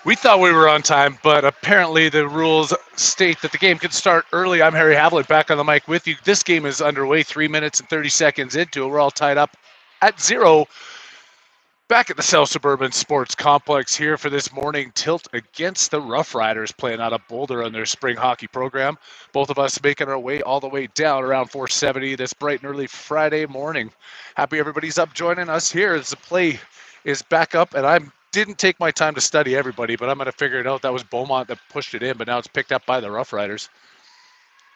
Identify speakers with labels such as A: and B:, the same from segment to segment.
A: We thought we were on time, but apparently the rules state that the game can start early. I'm Harry Havlet back on the mic with you. This game is underway, 3 minutes and 30 seconds into it. We're all tied up at 0 back at the South Suburban Sports Complex here for this morning tilt against the Rough Riders playing out of Boulder on their spring hockey program. Both of us making our way all the way down around 470 this bright and early Friday morning. Happy everybody's up joining us here as the play is back up, and I didn't take my time to study everybody, but I'm going to figure it out. That was Beaumont that pushed it in, but now it's picked up by the Rough Riders.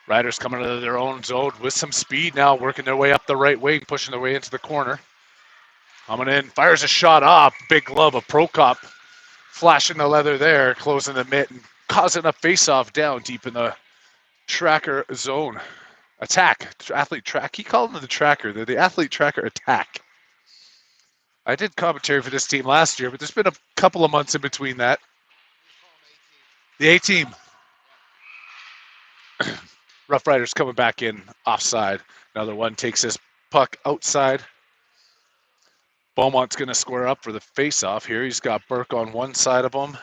A: Riders coming into their own zone with some speed now, working their way up the right wing, pushing their way into the corner. Coming in, fires a shot off. Big glove of Prokop, flashing the leather there, closing the mitt and causing a face-off down deep in the tracker zone. Attack, athlete track. He called them the tracker. They're the athlete tracker attack. I did commentary for this team last year, but there's been a couple of months in between that. The A-team. Rough Riders coming back in offside. Another one takes this puck outside. Beaumont's going to square up for the face-off here. He's got Burke on one side of him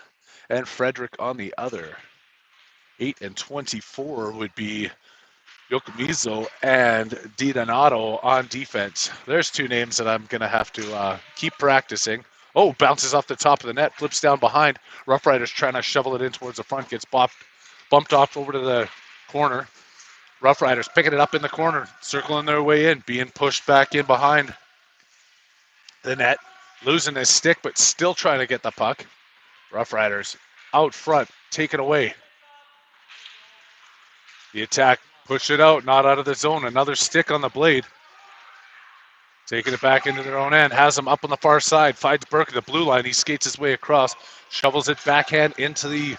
A: and Frederick on the other. 8 and 24 would be Yokomizo and Di Donato on defense. There's two names that I'm going to have to keep practicing. Oh, bounces off the top of the net, flips down behind. Rough Riders trying to shovel it in towards the front, gets bumped off over to the corner. Rough Riders picking it up in the corner, circling their way in, being pushed back in behind the net, losing his stick, but still trying to get the puck. Rough Riders out front, take it away. The attack, push it out, not out of the zone. Another stick on the blade. Taking it back into their own end, has him up on the far side, finds Burke at the blue line. He skates his way across, shovels it backhand into the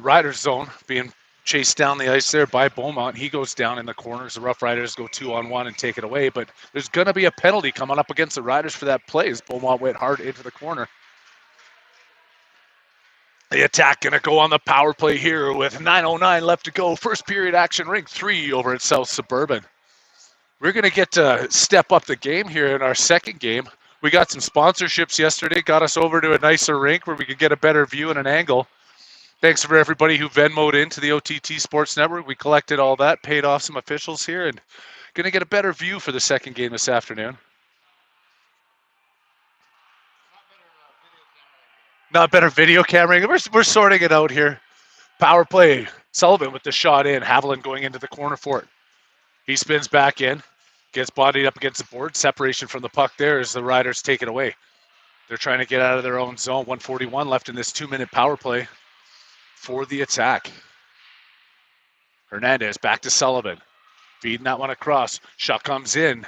A: Riders zone, being chased down the ice there by Beaumont. He goes down in the corners. The Rough Riders go 2-on-1 and take it away, but there's going to be a penalty coming up against the Riders for that play as Beaumont went hard into the corner. The attack going to go on the power play here with 9:09 left to go. First period action, ring 3 over at South Suburban. We're going to get to step up the game here in our second game. We got some sponsorships yesterday, got us over to a nicer rink where we could get a better view and an angle. Thanks for everybody who Venmoed into the OTT Sports Network. We collected all that, paid off some officials here, and going to get a better view for the second game this afternoon. Not better video camera. We're sorting it out here. Power play. Sullivan with the shot in. Haviland going into the corner for it. He spins back in, gets bodied up against the board. Separation from the puck there as the Riders take it away. They're trying to get out of their own zone. 1:41 left in this 2-minute power play for the attack. Hernandez back to Sullivan. Feeding that one across. Shot comes in.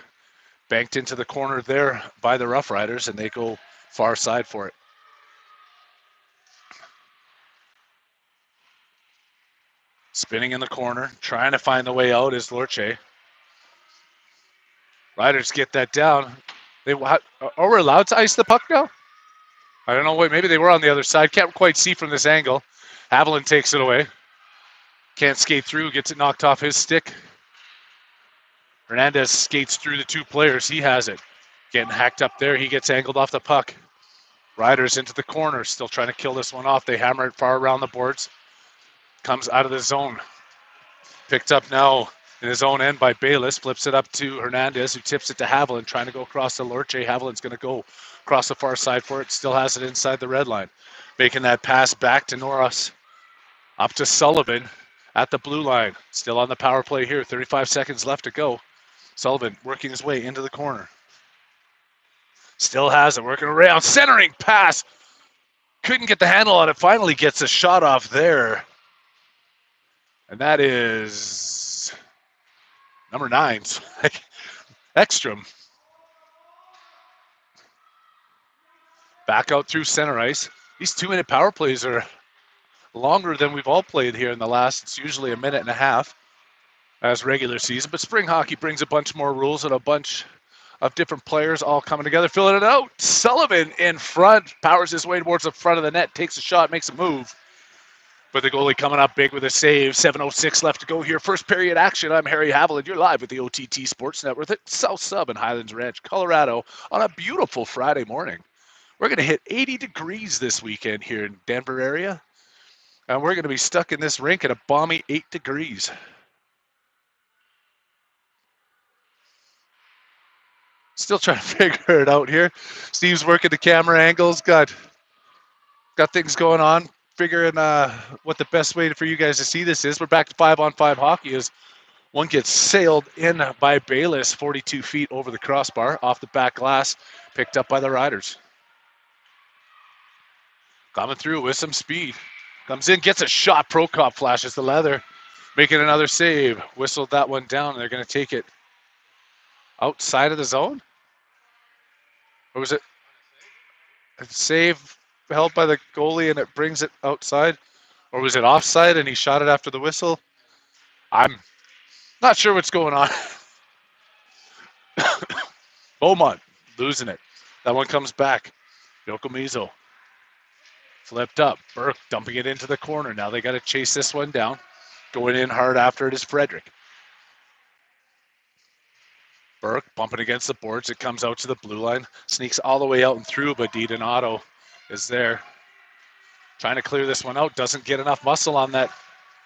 A: Banked into the corner there by the Rough Riders, and they go far side for it. Spinning in the corner, trying to find the way out is Lorche. Riders get that down. Are we allowed to ice the puck now? I don't know. Wait, maybe they were on the other side. Can't quite see from this angle. Haviland takes it away. Can't skate through, gets it knocked off his stick. Hernandez skates through the two players. He has it. Getting hacked up there. He gets angled off the puck. Riders into the corner, still trying to kill this one off. They hammer it far around the boards. Comes out of the zone. Picked up now in his own end by Bayless. Flips it up to Hernandez, who tips it to Haviland, trying to go across to Lorche. Haviland's going to go across the far side for it. Still has it inside the red line. Making that pass back to Norris. Up to Sullivan at the blue line. Still on the power play here. 35 seconds left to go. Sullivan working his way into the corner. Still has it. Working around. Centering pass. Couldn't get the handle on it. Finally gets a shot off there. And that is number 9, Ekstrom. Back out through center ice. These 2-minute power plays are longer than we've all played here in the last. It's usually a minute and a half as regular season. But spring hockey brings a bunch more rules and a bunch of different players all coming together, filling it out. Sullivan in front, powers his way towards the front of the net, takes a shot, makes a move. But the goalie coming up big with a save. 7:06 left to go here. First period action. I'm Harry Haviland. You're live with the OTT Sports Network at South Sub in Highlands Ranch, Colorado on a beautiful Friday morning. We're going to hit 80 degrees this weekend here in Denver area. And we're going to be stuck in this rink at a balmy 8 degrees. Still trying to figure it out here. Steve's working the camera angles, got things going on, figuring what the best way for you guys to see this is. We're back to 5-on-5 hockey as one gets sailed in by Bayless 42 feet over the crossbar, off the back glass, picked up by the Riders. Coming through with some speed. Comes in, gets a shot. Prokop flashes the leather, making another save. Whistled that one down. They're going to take it outside of the zone? Or was it a save held by the goalie and it brings it outside? Or was it offside and he shot it after the whistle? I'm not sure what's going on. Beaumont losing it. That one comes back. Yokomizo flipped up. Burke dumping it into the corner. Now they got to chase this one down. Going in hard after it is Frederick. Burke bumping against the boards. It comes out to the blue line. Sneaks all the way out and through, but Otto is there. Trying to clear this one out. Doesn't get enough muscle on that.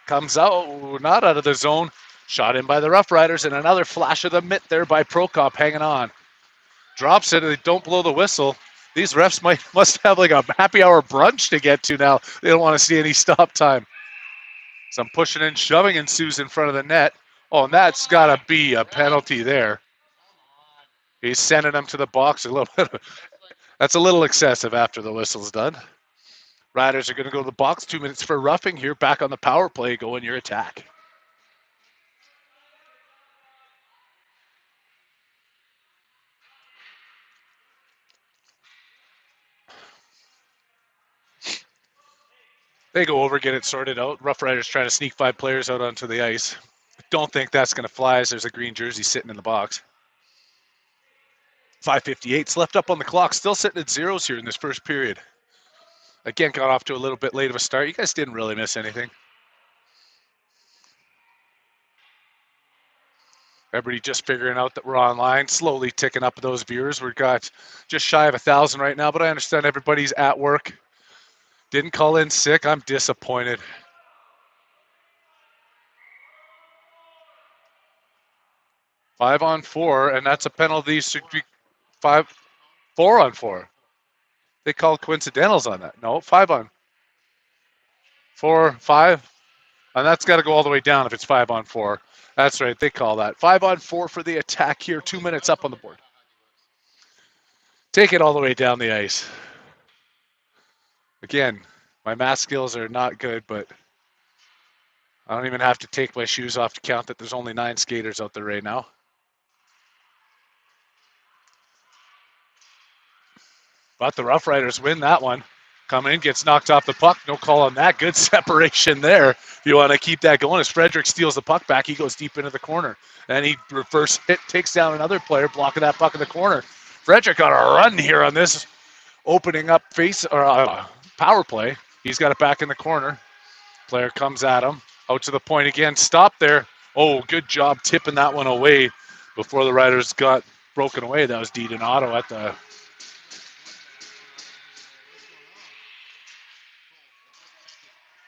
A: Comes out, not out of the zone. Shot in by the Rough Riders, and another flash of the mitt there by Prokop hanging on. Drops it, and they don't blow the whistle. These refs must have like a happy hour brunch to get to now. They don't want to see any stop time. Some pushing and shoving ensues in front of the net. Oh, and that's got to be a penalty there. He's sending them to the box a little bit. That's a little excessive after the whistle's done. Riders are going to go to the box. 2 minutes for roughing here. Back on the power play. Go in your attack. They go over, get it sorted out. Rough Riders trying to sneak 5 players out onto the ice. Don't think that's going to fly as there's a green jersey sitting in the box. 5:58 left up on the clock. Still sitting at zeros here in this first period. Again, got off to a little bit late of a start. You guys didn't really miss anything. Everybody just figuring out that we're online, slowly ticking up those viewers. We've got just shy of 1,000 right now, but I understand everybody's at work. Didn't call in sick. I'm disappointed. Five on four, and that's a penalty. Should be 4 on 4. They called coincidentals on that. No, 5 on 4, 5. And that's got to go all the way down if it's 5 on 4. That's right, they call that. 5 on 4 for the attack here. 2 minutes up on the board. Take it all the way down the ice. Again, my math skills are not good, but I don't even have to take my shoes off to count that there's only 9 skaters out there right now. But the Rough Riders win that one. Coming in, gets knocked off the puck. No call on that. Good separation there. If you want to keep that going, as Frederick steals the puck back, he goes deep into the corner. And he reverse hit, takes down another player, blocking that puck in the corner. Frederick got a run here on this opening up power play. He's got it back in the corner. Player comes at him. Out to the point again. Stop there. Oh, good job tipping that one away before the Riders got broken away. That was Otto at the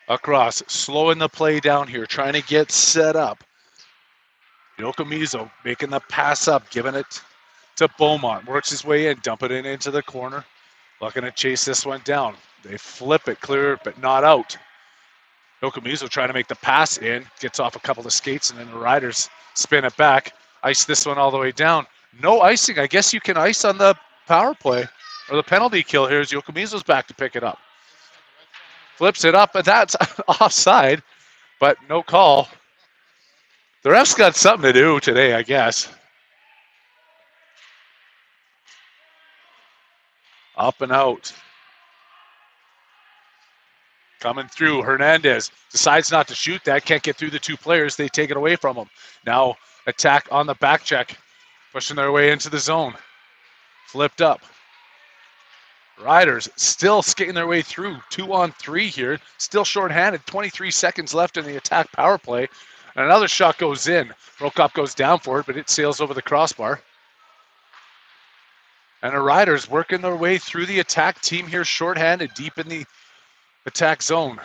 A: across, slowing the play down here, trying to get set up. Yokomizo making the pass up, giving it to Beaumont. Works his way in, dump it into the corner. Looking to chase this one down. They flip it, clear, but not out. Yokomizo trying to make the pass in, gets off a couple of skates, and then the Riders spin it back. Ice this one all the way down. No icing. I guess you can ice on the power play or the penalty kill here as Yokomizo's back to pick it up. Flips it up, and that's offside, but no call. The ref's got something to do today, I guess. Up and out. Coming through, Hernandez decides not to shoot that, can't get through the 2 players. They take it away from him. Now attack on the back check, pushing their way into the zone. Flipped up. Riders still skating their way through. 2 on 3 here. Still shorthanded. 23 seconds left in the attack power play. And another shot goes in. Prokop goes down for it, but it sails over the crossbar. And the Riders working their way through the attack team here, shorthanded, deep in the attack zone.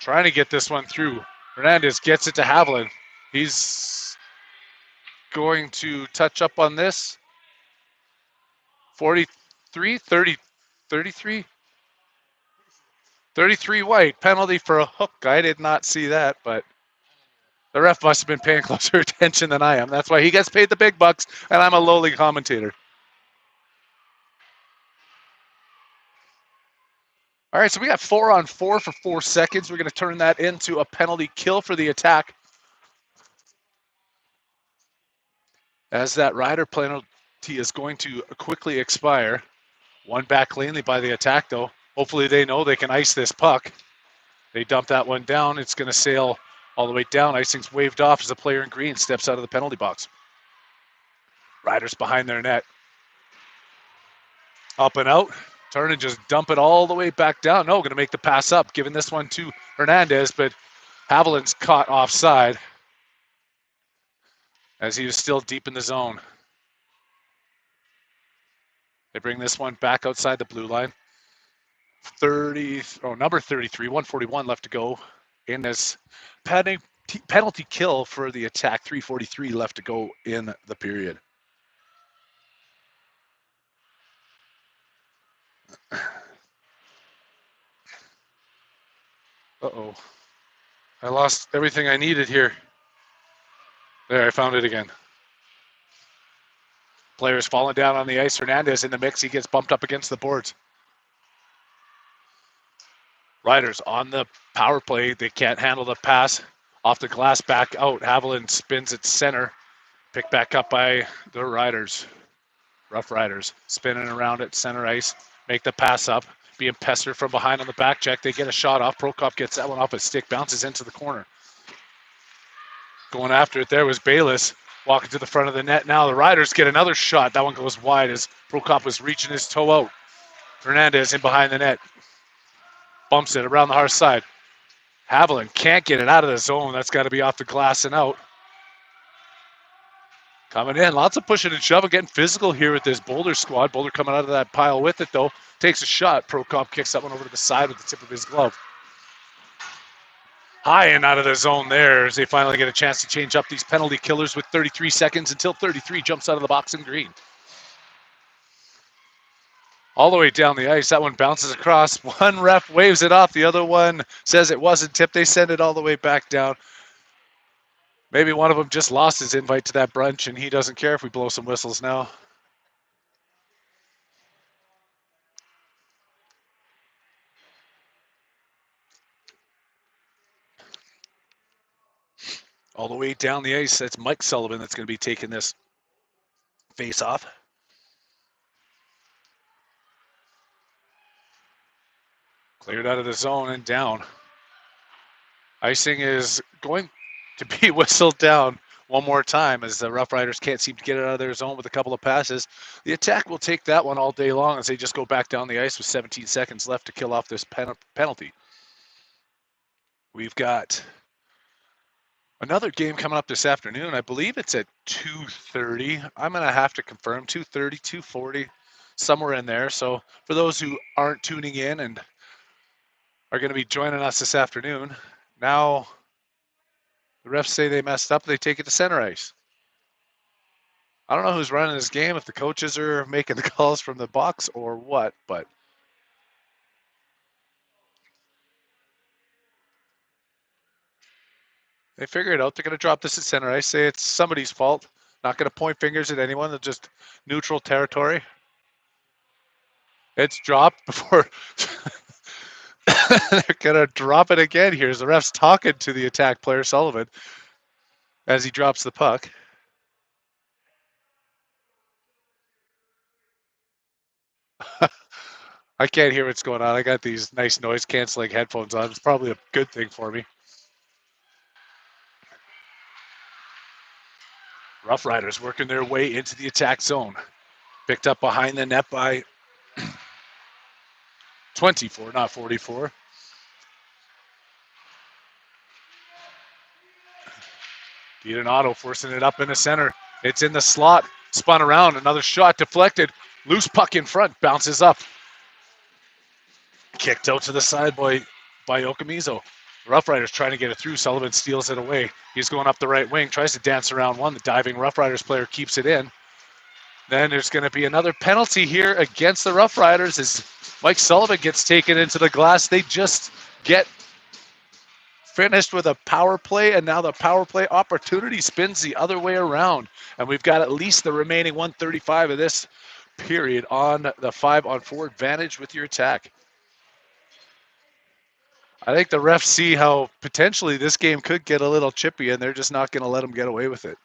A: Trying to get this one through. Hernandez gets it to Haviland. He's going to touch up on this. 43, 30, 33? 33 white. Penalty for a hook. I did not see that, but the ref must have been paying closer attention than I am. That's why he gets paid the big bucks, and I'm a lowly commentator. All right, so we got 4-on-4 for 4 seconds. We're going to turn that into a penalty kill for the attack. As that Rider penalty is going to quickly expire. One back cleanly by the attack, though. Hopefully they know they can ice this puck. They dump that one down. It's going to sail all the way down. Icing's waved off as the player in green steps out of the penalty box. Riders behind their net. Up and out. Turn and just dump it all the way back down. No, going to make the pass up, giving this one to Hernandez, but Haviland's caught offside as he was still deep in the zone. They bring this one back outside the blue line. Number 33, 141 left to go in this penalty kill for the attack. 3:43 left to go in the period. Uh-oh. I lost everything I needed here. There, I found it again. Players falling down on the ice. Hernandez in the mix. He gets bumped up against the boards. Riders on the power play. They can't handle the pass. Off the glass, back out. Haviland spins at center. Picked back up by the Riders. Rough Riders spinning around at center ice. Make the pass up. Being pestered from behind on the back check. They get a shot off. Prokop gets that one off his stick. Bounces into the corner. Going after it there was Bayless. Walking to the front of the net now. The Riders get another shot. That one goes wide as Prokop was reaching his toe out. Hernandez in behind the net. Bumps it around the hard side. Haviland can't get it out of the zone. That's got to be off the glass and out. Coming in. Lots of pushing and shoving. Getting physical here with this Boulder squad. Boulder coming out of that pile with it, though. Takes a shot. Prokop kicks that one over to the side with the tip of his glove. High and out of the zone there as they finally get a chance to change up these penalty killers with 33 seconds until 33 jumps out of the box in green. All the way down the ice. That one bounces across. One ref waves it off. The other one says it wasn't tipped. They send it all the way back down. Maybe one of them just lost his invite to that brunch, and he doesn't care if we blow some whistles now. All the way down the ice, that's Mike Sullivan that's going to be taking this face-off. Cleared out of the zone and down. Icing is going to be whistled down one more time as the Rough Riders can't seem to get it out of their zone with a couple of passes. The attack will take that one all day long as they just go back down the ice with 17 seconds left to kill off this penalty. We've got another game coming up this afternoon. I believe it's at 2:30. I'm going to have to confirm 2:30, 2:40, somewhere in there. So for those who aren't tuning in and are going to be joining us this afternoon, now the refs say they messed up. They take it to center ice. I don't know who's running this game, if the coaches are making the calls from the box or what, but they figure it out. They're going to drop this at center ice, say it's somebody's fault. Not going to point fingers at anyone. They're just neutral territory. It's dropped before they're going to drop it again here as the ref's talking to the attack player, Sullivan, as he drops the puck. I can't hear what's going on. I got these nice noise canceling headphones on. It's probably a good thing for me. Rough Riders working their way into the attack zone. Picked up behind the net by 24, not 44. Otto forcing it up in the center. It's in the slot. Spun around. Another shot deflected. Loose puck in front, bounces up. Kicked out to the side by Okamizo. Rough Riders trying to get it through. Sullivan steals it away. He's going up the right wing, tries to dance around one. The diving Rough Riders player keeps it in. Then there's going to be another penalty here against the Rough Riders as Mike Sullivan gets taken into the glass. They just get finished with a power play, and now the power play opportunity spins the other way around. And we've got at least the remaining 135 of this period on the 5-on-4 advantage with your attack. I think the refs see how potentially this game could get a little chippy, and they're just not going to let them get away with it.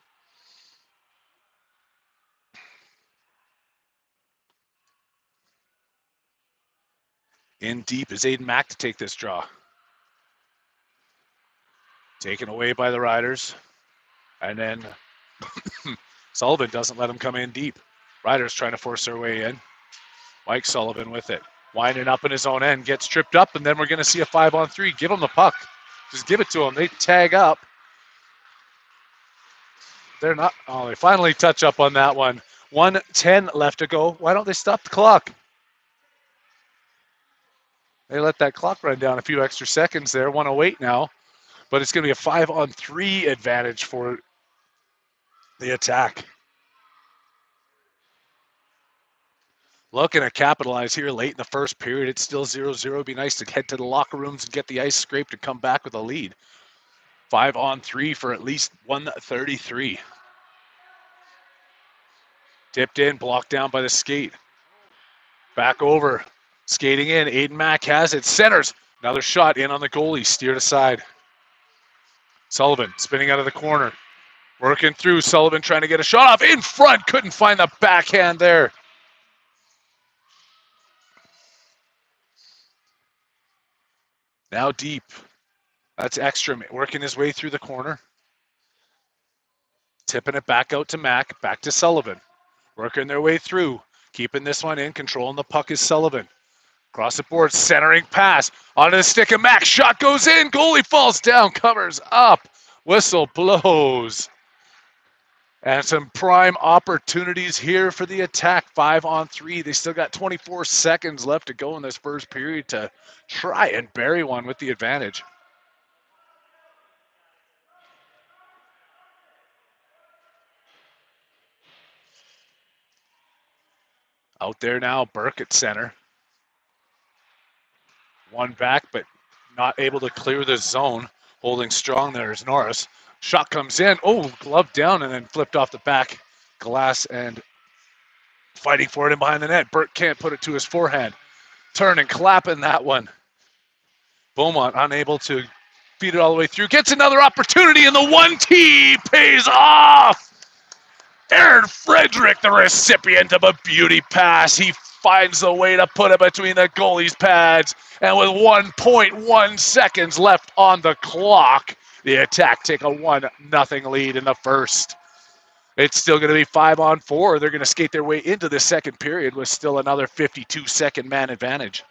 A: In deep is Aiden Mack to take this draw. Taken away by the Riders. And then Sullivan doesn't let him come in deep. Riders trying to force their way in. Mike Sullivan with it. Winding up in his own end. Gets tripped up, and then we're going to see a 5-on-3. Give him the puck. Just give it to him. They tag up. They're not. Oh, they finally touch up on that one. 1:10 left to go. Why don't they stop the clock? They let that clock run down a few extra seconds there. 1:08 now. But it's going to be a 5-on-3 advantage for the attack. Looking to capitalize here late in the first period. It's still 0-0. It'd be nice to head to the locker rooms and get the ice scraped and come back with a lead. 5-on-3 for at least 133. Tipped in, blocked down by the skate. Back over. Skating in. Aiden Mack has it. Centers. Another shot in on the goalie. Steered aside. Sullivan spinning out of the corner. Working through. Sullivan trying to get a shot off. In front. Couldn't find the backhand there. Now deep. That's Ekstrom working his way through the corner. Tipping it back out to Mack. Back to Sullivan. Working their way through. Keeping this one in. Controlling the puck is Sullivan. Across the board. Centering pass. Onto the stick of Mack. Shot goes in. Goalie falls down. Covers up. Whistle blows. And some prime opportunities here for the attack. 5-on-3. They still got 24 seconds left to go in this first period to try and bury one with the advantage. Out there now, Burke at center. One back, but not able to clear the zone. Holding strong there is Norris. Shot comes in. Oh, glove down and then flipped off the back glass and fighting for it in behind the net. Burke can't put it to his forehand. Turn and clapping that one. Beaumont unable to feed it all the way through. Gets another opportunity, and the 1T pays off. Aaron Frederick, the recipient of a beauty pass. He finds a way to put it between the goalie's pads. And with 1.1 seconds left on the clock, the attack take a 1-0 lead in the first. It's still going to be 5-on-4. They're going to skate their way into the second period with still another 52-second man advantage.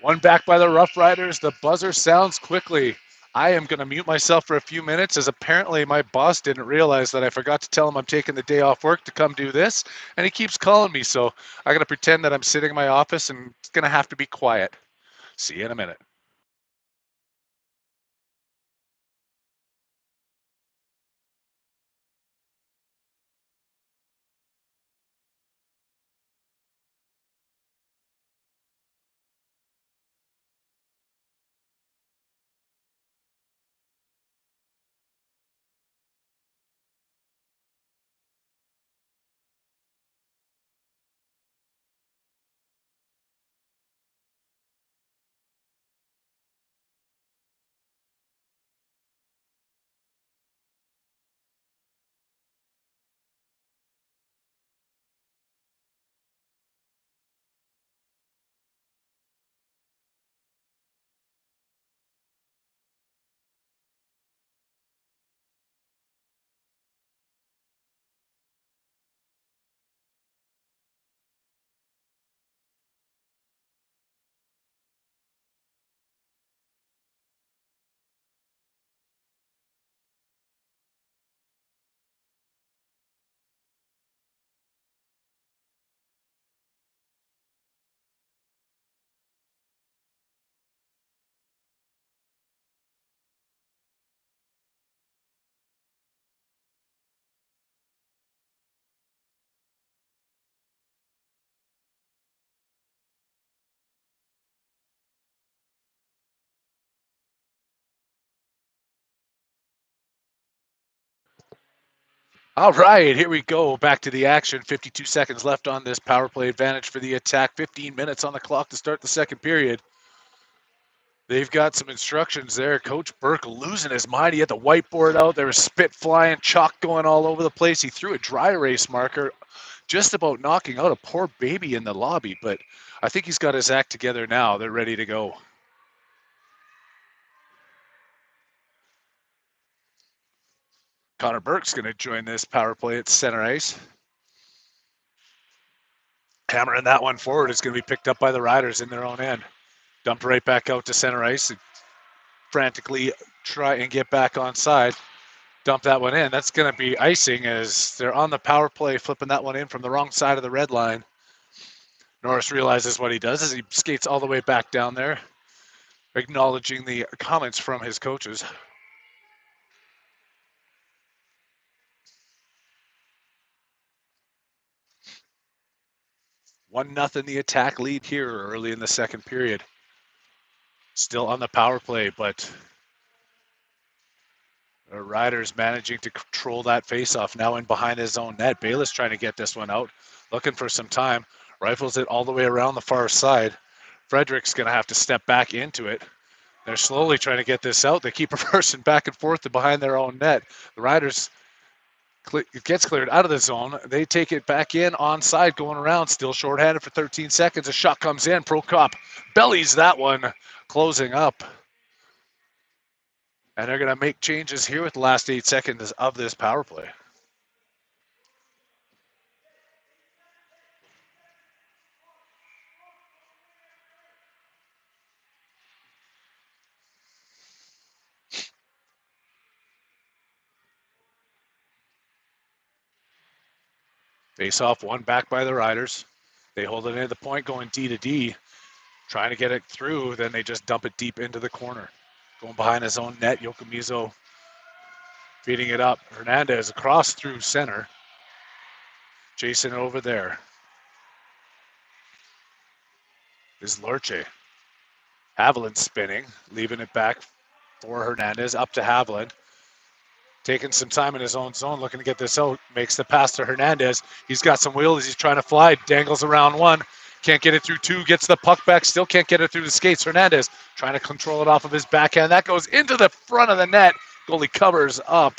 A: One back by the Rough Riders. The buzzer sounds quickly. I am going to mute myself for a few minutes as apparently my boss didn't realize that I forgot to tell him I'm taking the day off work to come do this, and he keeps calling me, so I got to pretend that I'm sitting in my office and it's going to have to be quiet. See you in a minute. All right, here we go. Back to the action. 52 seconds left on this power play advantage for the attack. 15 minutes on the clock to start the second period. They've got some instructions there. Coach Burke losing his mind. He had the whiteboard out. There was spit flying, chalk going all over the place. He threw a dry erase marker, just about knocking out a poor baby in the lobby. But I think he's got his act together now. They're ready to go. Connor Burke's going to join this power play at center ice. Hammering that one forward is going to be picked up by the Riders in their own end. Dumped right back out to center ice. Frantically try and get back on side. Dump that one in. That's going to be icing as they're on the power play, flipping that one in from the wrong side of the red line. Norris realizes what he does as he skates all the way back down there, acknowledging the comments from his coaches. One nothing the attack lead here early in the second period. Still on the power play, but the Riders managing to control that faceoff now in behind his own net. Bayless trying to get this one out, looking for some time. Rifles it all the way around the far side. Frederick's going to have to step back into it. They're slowly trying to get this out. They keep reversing back and forth to behind their own net. The Riders it gets cleared out of the zone. They take it back in onside, going around, still shorthanded for 13 seconds. A shot comes in. Prokop bellies that one, closing up. And they're going to make changes here with the last 8 seconds of this power play. Face off, one back by the Riders. They hold it into the point, going D to D, trying to get it through. Then they just dump it deep into the corner. Going behind his own net, Yokomizo feeding it up. Hernandez across through center. Jason over there is Lorche. Haviland spinning, leaving it back for Hernandez, up to Haviland. Taking some time in his own zone, looking to get this out. Makes the pass to Hernandez. He's got some wheels. He's trying to fly. Dangles around one. Can't get it through two. Gets the puck back. Still can't get it through the skates. Hernandez trying to control it off of his backhand. That goes into the front of the net. Goalie covers up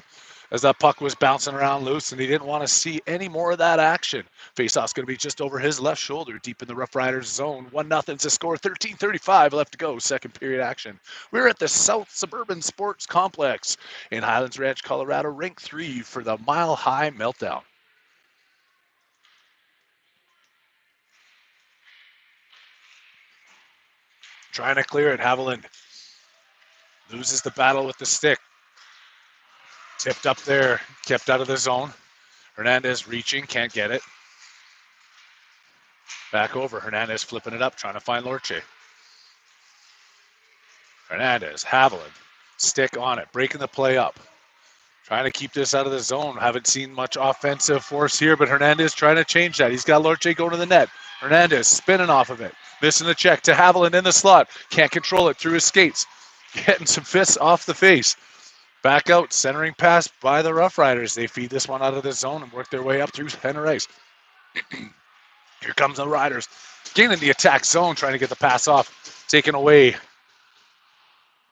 A: as that puck was bouncing around loose, and he didn't want to see any more of that action. Faceoff's going to be just over his left shoulder, deep in the Rough Riders zone. 1-0 to score. 13:35 left to go. Second period action. We're at the South Suburban Sports Complex in Highlands Ranch, Colorado, rink 3 for the Mile High Meltdown. Trying to clear it. Haviland loses the battle with the stick. Tipped up there, kept out of the zone. Hernandez reaching, can't get it. Back over. Hernandez flipping it up, trying to find Lorche. Hernandez, Haviland, stick on it, breaking the play up. Trying to keep this out of the zone. Haven't seen much offensive force here, but Hernandez trying to change that. He's got Lorche going to the net. Hernandez spinning off of it. Missing the check to Haviland in the slot. Can't control it through his skates. Getting some fists off the face. Back out, centering pass by the Rough Riders. They feed this one out of the zone and work their way up through center ice. Here comes the Riders. Gaining the attack zone, trying to get the pass off. Taken away.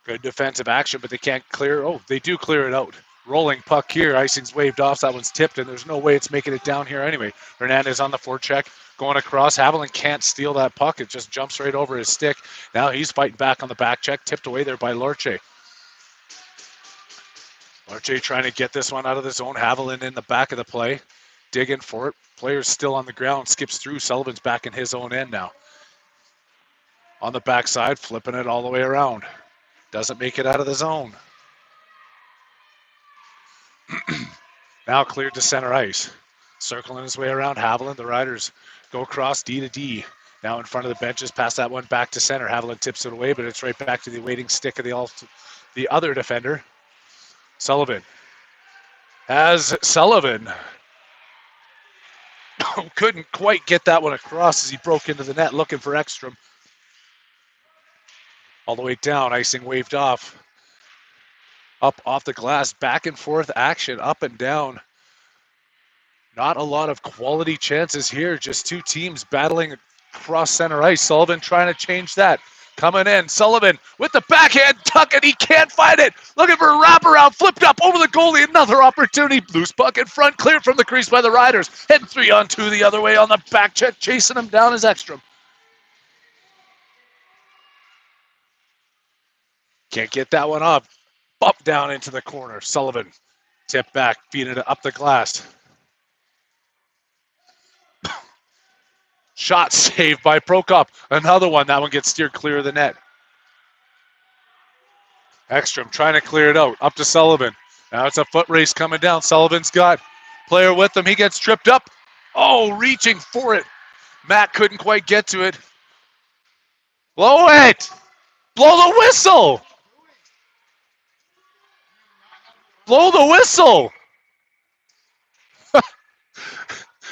A: Good defensive action, but they can't clear. Oh, they do clear it out. Rolling puck here. Icing's waved off. That one's tipped, and there's no way it's making it down here anyway. Hernandez on the forecheck. Going across. Haviland can't steal that puck. It just jumps right over his stick. Now he's fighting back on the back check. Tipped away there by Lorche. Lorche trying to get this one out of the zone. Haviland in the back of the play. Digging for it. Player's still on the ground. Skips through. Sullivan's back in his own end now. On the backside. Flipping it all the way around. Doesn't make it out of the zone. Now cleared to center ice. Circling his way around. Haviland. The Riders go across D to D. Now in front of the benches. Pass that one back to center. Haviland tips it away, but it's right back to the waiting stick of the other defender. Sullivan. Couldn't quite get that one across as he broke into the net looking for Ekstrom. All the way down. Icing waved off. Up off the glass. Back and forth action. Up and down. Not a lot of quality chances here. Just two teams battling across center ice. Sullivan trying to change that. Coming in, Sullivan with the backhand tuck, and he can't find it. Looking for a wraparound, flipped up over the goalie. Another opportunity. Loose puck in front, cleared from the crease by the Riders. Heading 3-on-2 the other way on the back check. Chasing him down is Ekstrom. Can't get that one up. Bump down into the corner. Sullivan tip back, feed it up the glass. Shot saved by Prokop. Another one. That one gets steered clear of the net. Ekstrom trying to clear it out. Up to Sullivan. Now it's a foot race coming down. Sullivan's got player with him. He gets tripped up. Oh, reaching for it. Matt couldn't quite get to it. Blow it. Blow the whistle. Blow the whistle.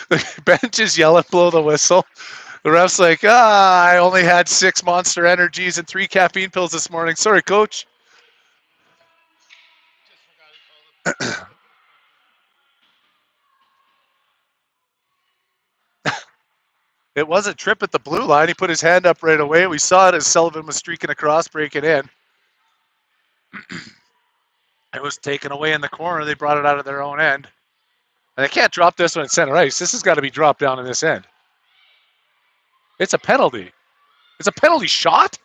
A: The bench is yelling, blow the whistle. The ref's like, I only had 6 Monster Energies and 3 caffeine pills this morning. Sorry, coach. It was a trip at the blue line. He put his hand up right away. We saw it as Sullivan was streaking across, breaking in. It was taken away in the corner. They brought it out of their own end. And they can't drop this one at center ice. This has got to be dropped down in this end. It's a penalty. It's a penalty shot?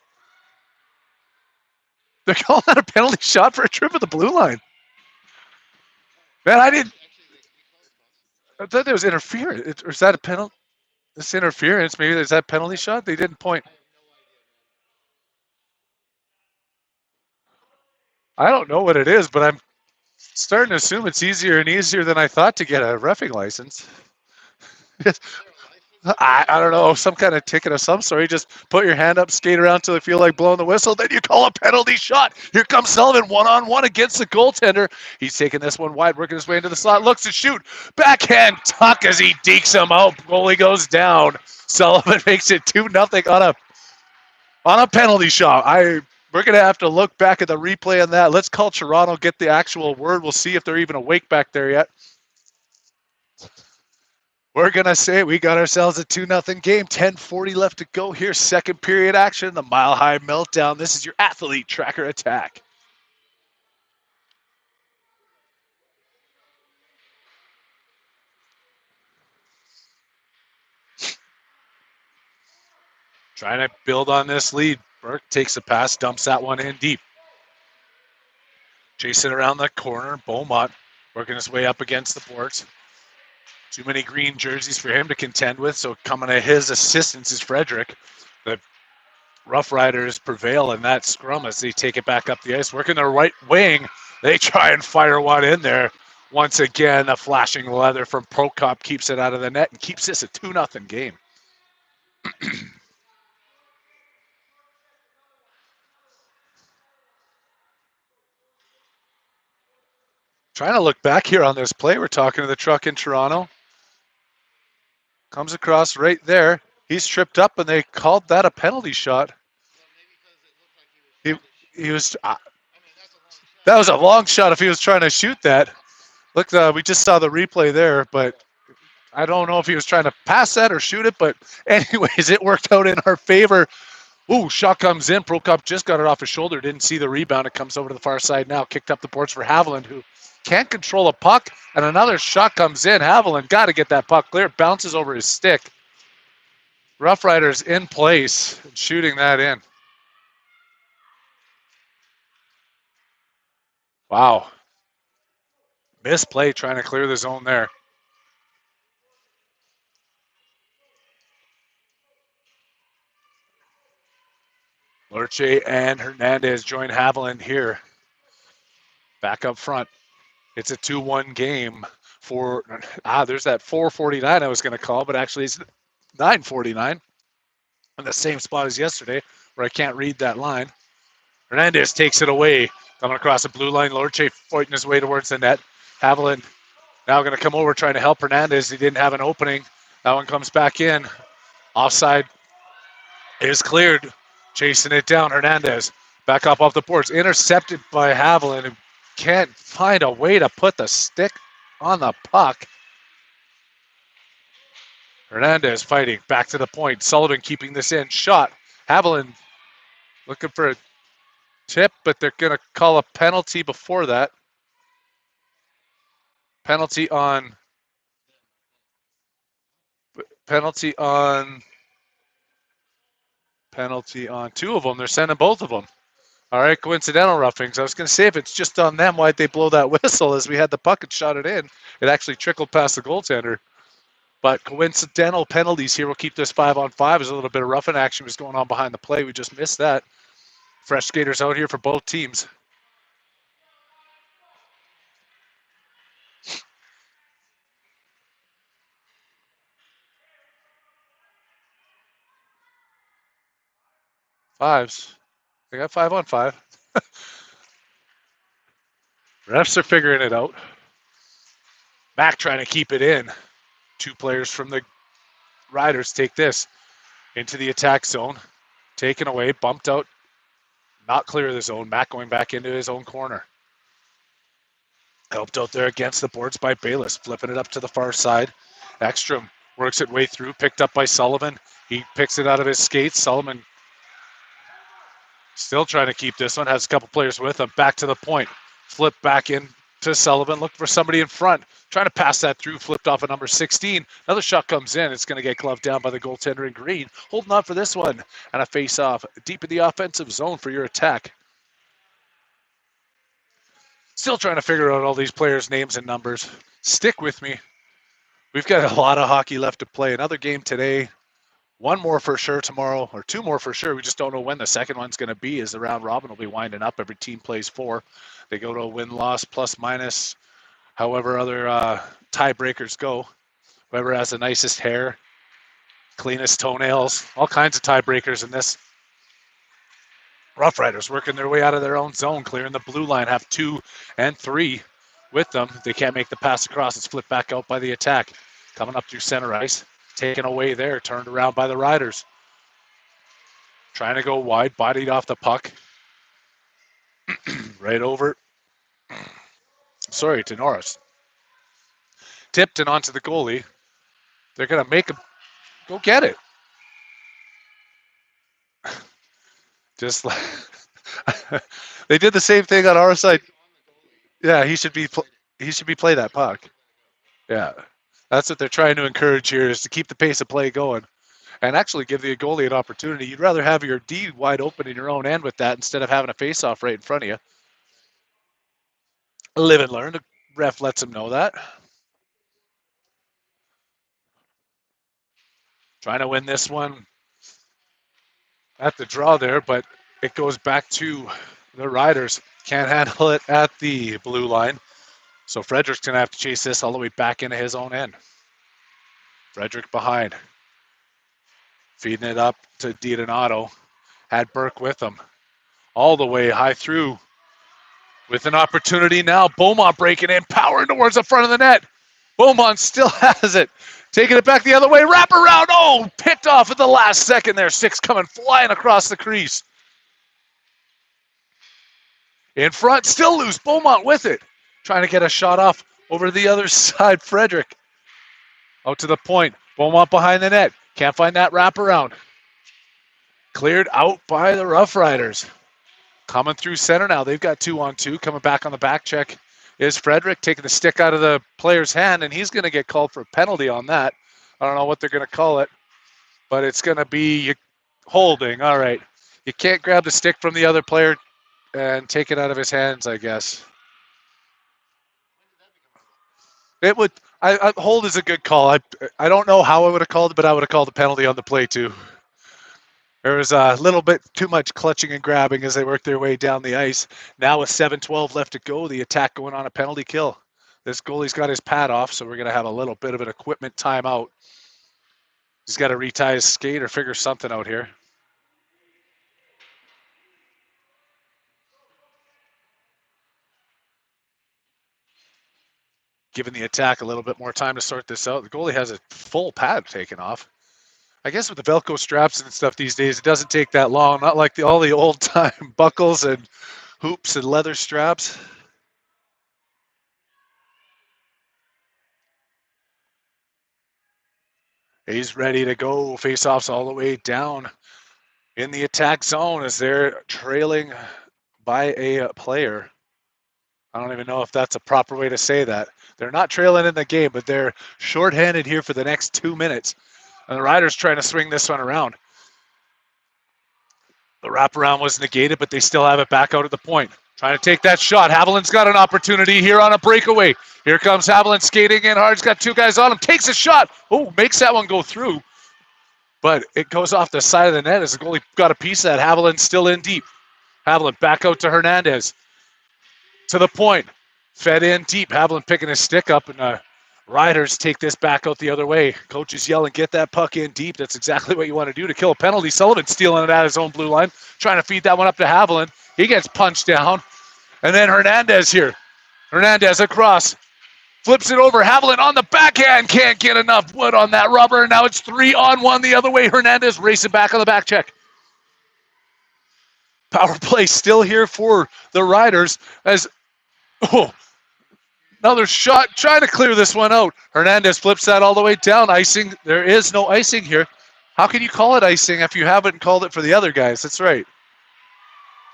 A: They're calling that a penalty shot for a trip at the blue line. Man, I thought there was interference. Or is that a penalty? This interference, maybe there's that penalty shot? They didn't point. I don't know what it is, but I'm starting to assume it's easier and easier than I thought to get a reffing license. I don't know, some kind of ticket of some sort. You just put your hand up, skate around till you feel like blowing the whistle, then you call a penalty shot. Here comes Sullivan, one-on-one against the goaltender. He's taking this one wide, working his way into the slot, looks to shoot. Backhand tuck as he dekes him out. Goalie goes down. Sullivan makes it 2-0 on a penalty shot. We're going to have to look back at the replay on that. Let's call Toronto, get the actual word. We'll see if they're even awake back there yet. We're going to say we got ourselves a 2-0 game. 10:40 left to go here. Second period action, the Mile High Meltdown. This is your Athlete Tracker Attack. Trying to build on this lead. Burke takes a pass, dumps that one in deep. Chasing around the corner. Beaumont working his way up against the boards. Too many green jerseys for him to contend with, so coming to his assistance is Frederick. The Rough Riders prevail in that scrum as they take it back up the ice. Working their right wing. They try and fire one in there. Once again, the flashing leather from Prokop keeps it out of the net and keeps this a 2-0 game. Trying to look back here on this play. We're talking to the truck in Toronto. Comes across right there. He's tripped up, and they called that a penalty shot. He was. That was a long shot if he was trying to shoot that. Look, we just saw the replay there, but I don't know if he was trying to pass that or shoot it. But anyways, it worked out in our favor. Ooh, shot comes in. Prokop just got it off his shoulder. Didn't see the rebound. It comes over to the far side now. Kicked up the boards for Haviland, who can't control a puck. And another shot comes in. Haviland got to get that puck clear. Bounces over his stick. Rough Riders in place, shooting that in. Wow. Misplay trying to clear the zone there. Lorche and Hernandez join Haviland here. Back up front. It's a 2-1 game for, there's that 4:49 I was going to call, but actually it's 9:49 in the same spot as yesterday where I can't read that line. Hernandez takes it away. Coming across the blue line. Lorche fighting his way towards the net. Haviland now going to come over trying to help Hernandez. He didn't have an opening. That one comes back in. Offside is cleared. Chasing it down. Hernandez back up off the boards. Intercepted by Haviland, who can't find a way to put the stick on the puck. Hernandez fighting. Back to the point. Sullivan keeping this in. Shot. Haviland looking for a tip, but they're going to call a penalty before that. Penalty on two of them. They're sending both of them. All right, coincidental roughings. I was going to say, if it's just on them, why'd they blow that whistle as we had the puck and shot it in? It actually trickled past the goaltender. But coincidental penalties here will keep this 5-on-5. There's a little bit of roughing action was going on behind the play. We just missed that. Fresh skaters out here for both teams. Fives. They got 5-on-5. Refs are figuring it out. Mac trying to keep it in. Two players from the Riders take this into the attack zone. Taken away, bumped out, not clear of the zone. Mac going back into his own corner. Helped out there against the boards by Bayless, flipping it up to the far side. Ekstrom works it way through, picked up by Sullivan. He picks it out of his skates. Sullivan still trying to keep this one, has a couple players with him. Back to the point, flip back in to Sullivan, looking for somebody in front. Trying to pass that through, flipped off at number 16. Another shot comes in. It's going to get gloved down by the goaltender in green. Holding on for this one. And a face-off deep in the offensive zone for your attack. Still trying to figure out all these players' names and numbers. Stick with me. We've got a lot of hockey left to play. Another game today. One more for sure tomorrow, or two more for sure. We just don't know when the second one's going to be, as the round robin will be winding up. Every team plays 4. They go to a win-loss, plus minus, however other tiebreakers go. Whoever has the nicest hair, cleanest toenails, all kinds of tiebreakers in this. Rough Riders working their way out of their own zone, clearing the blue line, have 2 and 3 with them. They can't make the pass across. It's flipped back out by the attack. Coming up through center ice, taken away there, turned around by the Riders. Trying to go wide, bodied off the puck. Right over. Sorry, to Norris. Tipped and onto the goalie. They're going to make him go get it. Just like they did the same thing on our side. Yeah, he should be play that puck. Yeah, that's what they're trying to encourage here, is to keep the pace of play going and actually give the goalie an opportunity. You'd rather have your D wide open in your own end with that instead of having a face-off right in front of you. Live and learn. The ref lets him know that. Trying to win this one at the draw there, but it goes back to the Riders. Can't handle it at the blue line. So Frederick's going to have to chase this all the way back into his own end. Frederick behind. Feeding it up to DiDonato. Had Burke with him. All the way high through. With an opportunity now. Beaumont breaking in. Powering towards the front of the net. Beaumont still has it. Taking it back the other way. Wrap around. Oh, picked off at the last second there. 6 coming flying across the crease. In front. Still loose. Beaumont with it. Trying to get a shot off over the other side. Frederick. Out to the point. Beaumont behind the net. Can't find that wraparound. Cleared out by the Rough Riders. Coming through center now. They've got 2-on-2. Coming back on the back check is Frederick, taking the stick out of the player's hand, and he's going to get called for a penalty on that. I don't know what they're going to call it, but it's going to be holding. All right. You can't grab the stick from the other player and take it out of his hands, I guess. It would. Hold is a good call. I don't know how I would have called it, but I would have called a penalty on the play too. There was a little bit too much clutching and grabbing as they worked their way down the ice. Now with 7:12 left to go, the attack going on a penalty kill. This goalie's got his pad off, so we're going to have a little bit of an equipment timeout. He's got to retie his skate or figure something out here. Giving the attack a little bit more time to sort this out. The goalie has a full pad taken off. I guess with the Velcro straps and stuff these days, it doesn't take that long. Not like all the old time buckles and hoops and leather straps. He's ready to go. Face-offs all the way down in the attack zone as they're trailing by a player. I don't even know if that's a proper way to say that. They're not trailing in the game, but they're shorthanded here for the next 2 minutes. And the Riders trying to swing this one around. The wraparound was negated, but they still have it back out at the point. Trying to take that shot. Haviland's got an opportunity here on a breakaway. Here comes Haviland skating in hard. He's got 2 guys on him. Takes a shot. Oh, makes that one go through. But it goes off the side of the net as the goalie got a piece of that. Haviland's still in deep. Haviland back out to Hernandez. To the point. Fed in deep. Haviland picking his stick up, and Riders take this back out the other way. Coach is yelling, get that puck in deep. That's exactly what you want to do to kill a penalty. Sullivan stealing it at his own blue line, trying to feed that one up to Haviland. He gets punched down. And then Hernandez here. Hernandez across. Flips it over. Haviland on the backhand. Can't get enough wood on that rubber. Now it's 3-on-1 the other way. Hernandez racing back on the back check. Power play still here for the Riders as another shot, trying to clear this one out. Hernandez flips that all the way down. Icing. There is no icing here. How can you call it icing if you haven't called it for the other guys? That's right.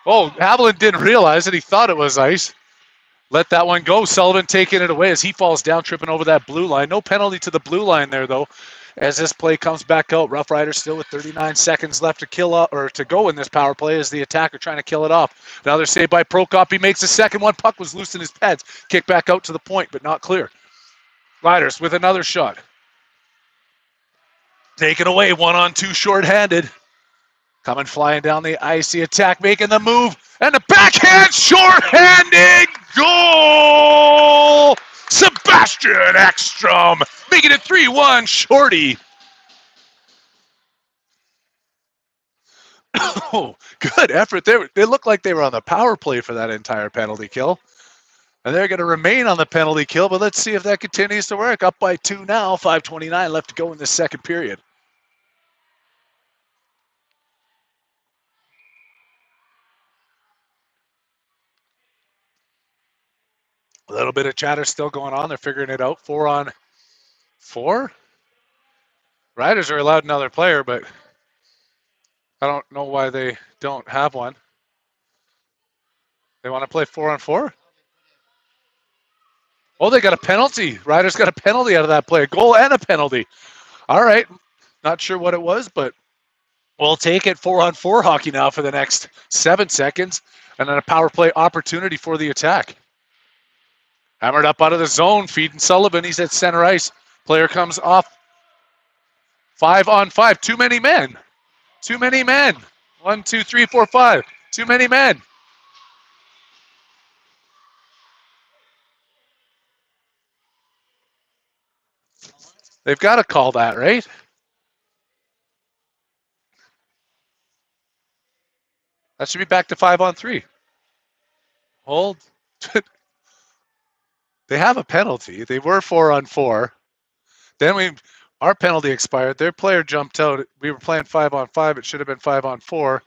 A: Oh, Haviland didn't realize it. He thought it was ice. Let that one go. Sullivan taking it away as he falls down, tripping over that blue line. No penalty to the blue line there, though, as this play comes back out. Rough Riders still with 39 seconds left to kill or to go in this power play as the attacker trying to kill it off. Another save by Prokop. He makes the second one. Puck was loose in his pads. Kick back out to the point, but not clear. Riders with another shot. Taken away, 1-on-2 shorthanded. Coming flying down the ice. The attack making the move. And the backhand shorthanded goal! Sebastian Ekstrom making it 3-1 Shorty. Oh, good effort. They looked like they were on the power play for that entire penalty kill. And they're going to remain on the penalty kill, but let's see if that continues to work. Up by 2 now, 5:29 left to go in the second period. A little bit of chatter still going on. They're figuring it out. 4-on-4. Riders are allowed another player, but I don't know why they don't have one. They want to play 4-on-4? Oh, they got a penalty. Riders got a penalty out of that play. A goal and a penalty. All right. Not sure what it was, but we'll take it. 4-on-4 hockey now for the next 7 seconds. And then a power play opportunity for the attack. Hammered up out of the zone, feeding Sullivan. He's at center ice. Player comes off. 5-on-5. Too many men. Too many men. 1, 2, 3, 4, 5. Too many men. They've got to call that, right? That should be back to 5-on-3. Hold. They have a penalty. They were 4-on-4. Then our penalty expired. Their player jumped out. We were playing 5-on-5. It should have been 5-on-4.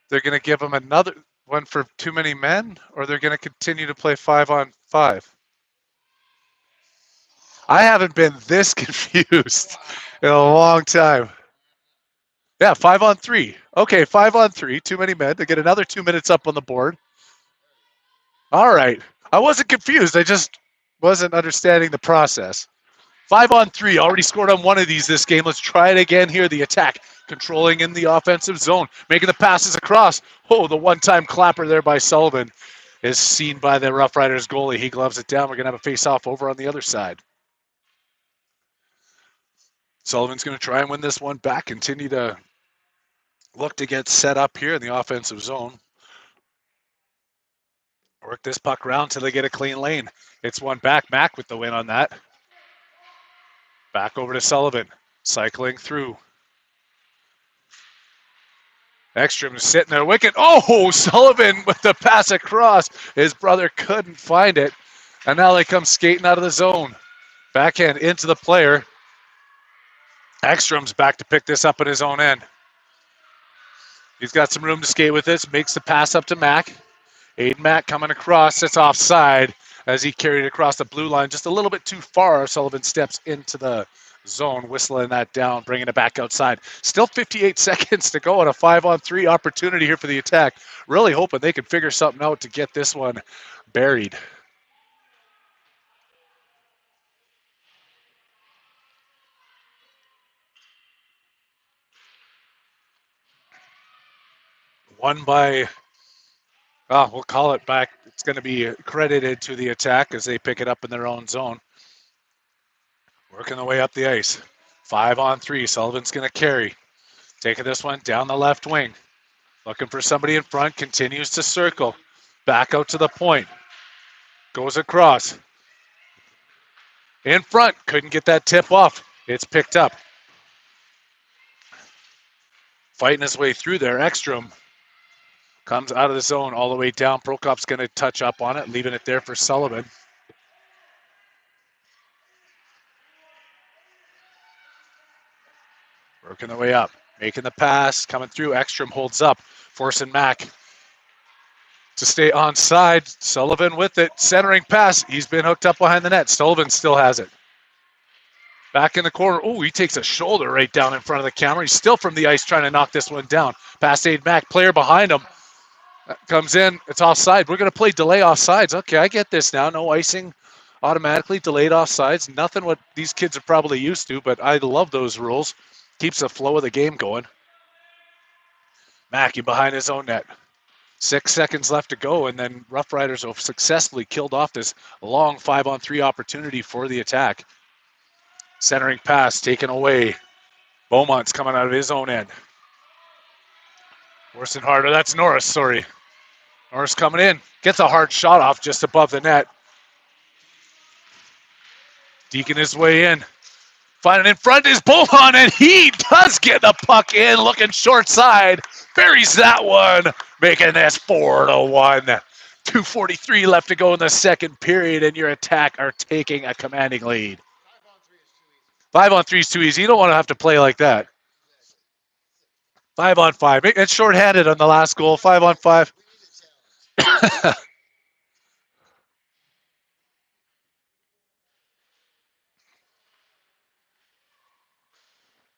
A: They're going to give them another one for too many men, or they're going to continue to play 5-on-5. I haven't been this confused in a long time. Yeah, 5-on-3. Okay, 5-on-3. Too many men. They get another 2 minutes up on the board. All right. I wasn't confused. I just wasn't understanding the process. 5-on-3. Already scored on one of these this game. Let's try it again here. The attack controlling in the offensive zone. Making the passes across. Oh, the one-time clapper there by Sullivan is seen by the Rough Riders goalie. He gloves it down. We're going to have a face-off over on the other side. Sullivan's going to try and win this one back. Continue to look to get set up here in the offensive zone. Work this puck around until they get a clean lane. It's one back. Mack with the win on that. Back over to Sullivan. Cycling through. Ekstrom sitting there. Wicket. Oh, Sullivan with the pass across. His brother couldn't find it. And now they come skating out of the zone. Backhand into the player. Ekstrom's back to pick this up at his own end. He's got some room to skate with this. Makes the pass up to Mack. Aiden Mack coming across. It's offside as he carried it across the blue line just a little bit too far. Sullivan steps into the zone, whistling that down, bringing it back outside. Still 58 seconds to go on a 5-on-3 opportunity here for the attack. Really hoping they can figure something out to get this one buried. One by, we'll call it back. It's going to be credited to the attack as they pick it up in their own zone. Working the way up the ice. 5-on-3. Sullivan's going to carry. Taking this one down the left wing. Looking for somebody in front. Continues to circle. Back out to the point. Goes across. In front. Couldn't get that tip off. It's picked up. Fighting his way through there. Ekstrom comes out of the zone all the way down. Prokop's going to touch up on it, leaving it there for Sullivan. Working the way up. Making the pass. Coming through. Ekstrom holds up. Forcing Mack to stay onside. Sullivan with it. Centering pass. He's been hooked up behind the net. Sullivan still has it. Back in the corner. Oh, he takes a shoulder right down in front of the counter. He's still from the ice trying to knock this one down. Pass Aid Mack. Player behind him. Comes in. It's offside. We're going to play delay offsides. Okay, I get this now. No icing. Automatically delayed offsides. Nothing what these kids are probably used to, but I love those rules. Keeps the flow of the game going. Mackey behind his own net. 6 seconds left to go, and then Rough Riders have successfully killed off this long 5-on-3 opportunity for the attack. Centering pass taken away. Beaumont's coming out of his own end. Worse and harder. That's Norris, sorry. Norris coming in. Gets a hard shot off just above the net. Deacon his way in. Finding in front is Beaumont, and he does get the puck in, looking short side. Buries that one, making this 4-1. 2:43 left to go in the second period, and your attack are taking a commanding lead. 5-on-3 is too easy. You don't want to have to play like that. 5-on-5. It's shorthanded on the last goal. 5-on-5.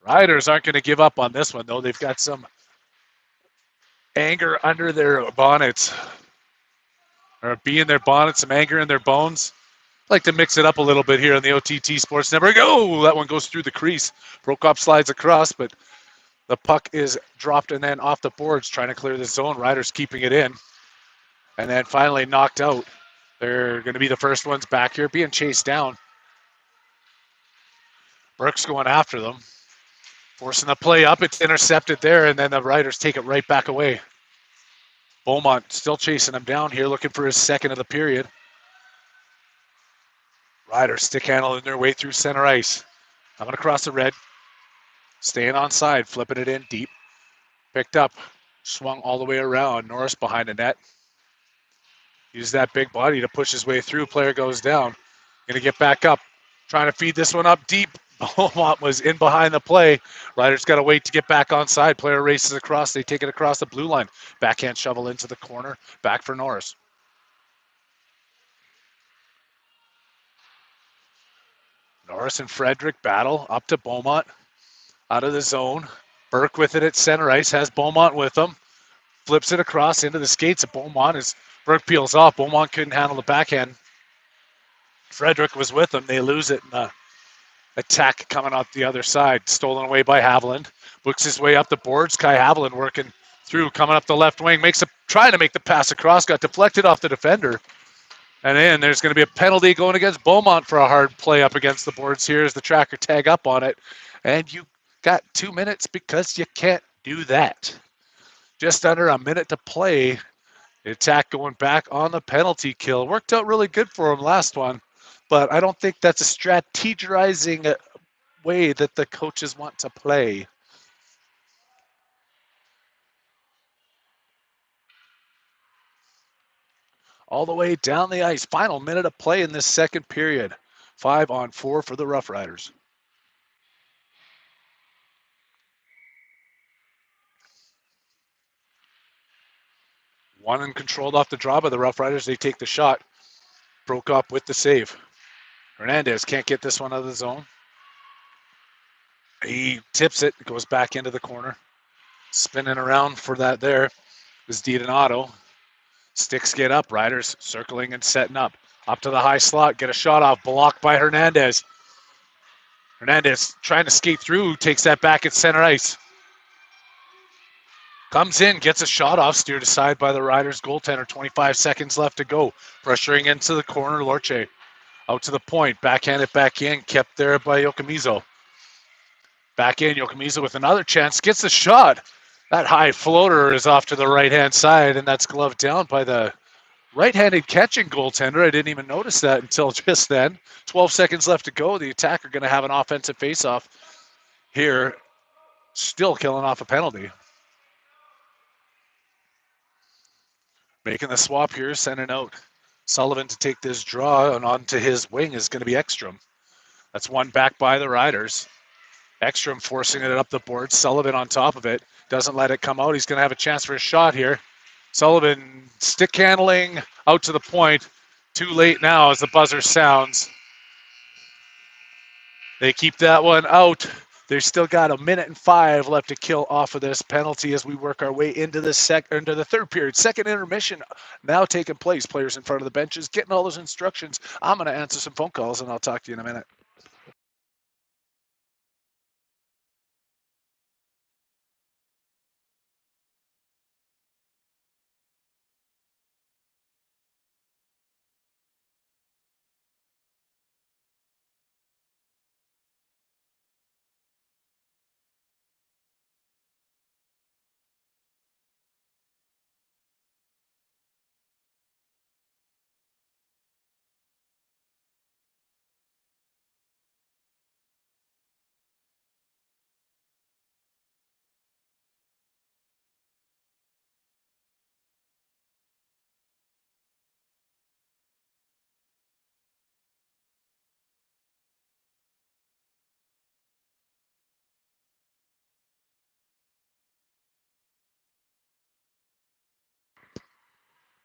A: Riders aren't going to give up on this one, though. They've got some anger under their bonnets. Or bee in their bonnets, some anger in their bones. Like to mix it up a little bit here on the OTT Sports Network. Oh, that one goes through the crease. Prokop slides across, but the puck is dropped and then off the boards, trying to clear the zone. Riders keeping it in. And then finally knocked out. They're going to be the first ones back here, being chased down. Burke's going after them. Forcing the play up. It's intercepted there, and then the Riders take it right back away. Beaumont still chasing him down here, looking for his second of the period. Riders stick handling their way through center ice. Coming across the red. Staying onside, flipping it in deep. Picked up, swung all the way around. Norris behind the net. Use that big body to push his way through. Player goes down. Going to get back up. Trying to feed this one up deep. Beaumont was in behind the play. Riders got to wait to get back onside. Player races across. They take it across the blue line. Backhand shovel into the corner. Back for Norris. Norris and Frederick battle up to Beaumont. Out of the zone. Burke with it at center ice. Has Beaumont with him. Flips it across into the skates of Beaumont as Burke peels off. Beaumont couldn't handle the backhand. Frederick was with him. They lose it in the attack coming out the other side. Stolen away by Haviland. Books his way up the boards. Kai Haviland working through, coming up the left wing. Trying to make the pass across. Got deflected off the defender. And then there's going to be a penalty going against Beaumont for a hard play up against the boards here as the tracker tag up on it. And you got 2 minutes because you can't do that. Just under a minute to play. The attack going back on the penalty kill. Worked out really good for him last one. But I don't think that's a strategizing way that the coaches want to play. All the way down the ice. Final minute of play in this second period. 5-on-4 for the Rough Riders. One and controlled off the draw by the Rough Riders. They take the shot. Broke up with the save. Hernandez can't get this one out of the zone. He tips it, goes back into the corner. Spinning around for that there is DiDonato. Sticks get up, Riders circling and setting up. Up to the high slot, get a shot off, blocked by Hernandez. Hernandez trying to skate through, takes that back at center ice. Comes in, gets a shot off, steered aside by the Riders goaltender. 25 seconds left to go. Pressuring into the corner, Lorche. Out to the point, backhanded back in, kept there by Yokomizo. Back in, Yokomizo with another chance, gets a shot. That high floater is off to the right-hand side, and that's gloved down by the right-handed catching goaltender. I didn't even notice that until just then. 12 seconds left to go. The attacker going to have an offensive faceoff here, still killing off a penalty. Making the swap here, sending out Sullivan to take this draw, and onto his wing is going to be Ekstrom. That's one back by the Riders. Ekstrom forcing it up the board. Sullivan on top of it. Doesn't let it come out. He's going to have a chance for a shot here. Sullivan stick handling out to the point. Too late now as the buzzer sounds. They keep that one out. They've still got 1:05 left to kill off of this penalty as we work our way into the third period. Second intermission now taking place. Players in front of the benches getting all those instructions. I'm going to answer some phone calls, and I'll talk to you in a minute.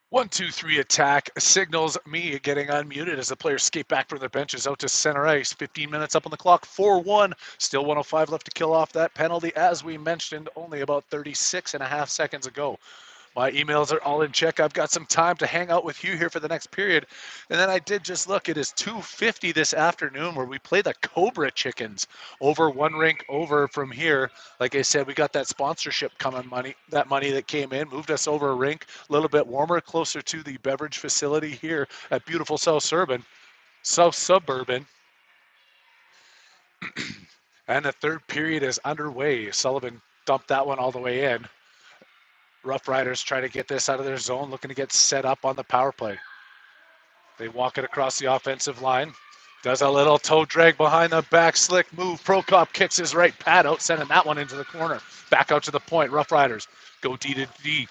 A: One, two, three attack signals me getting unmuted as the players skate back from their benches out to center ice. 15 minutes up on the clock, 4-1. Still 1:05 left to kill off that penalty, as we mentioned only about 36 and a half seconds ago. My emails are all in check. I've got some time to hang out with you here for the next period. And then I did just look. It is 2:50 this afternoon where we play the Cobra Chickens over one rink over from here. Like I said, we got that sponsorship coming money, that money that came in, moved us over a rink, a little bit warmer, closer to the beverage facility here at beautiful South Suburban. And the third period is underway. Sullivan dumped that one all the way in. Rough Riders try to get this out of their zone, looking to get set up on the power play. They walk it across the offensive line. Does a little toe drag behind the back, slick move. Prokop kicks his right pad out, sending that one into the corner. Back out to the point. Rough Riders go D to D.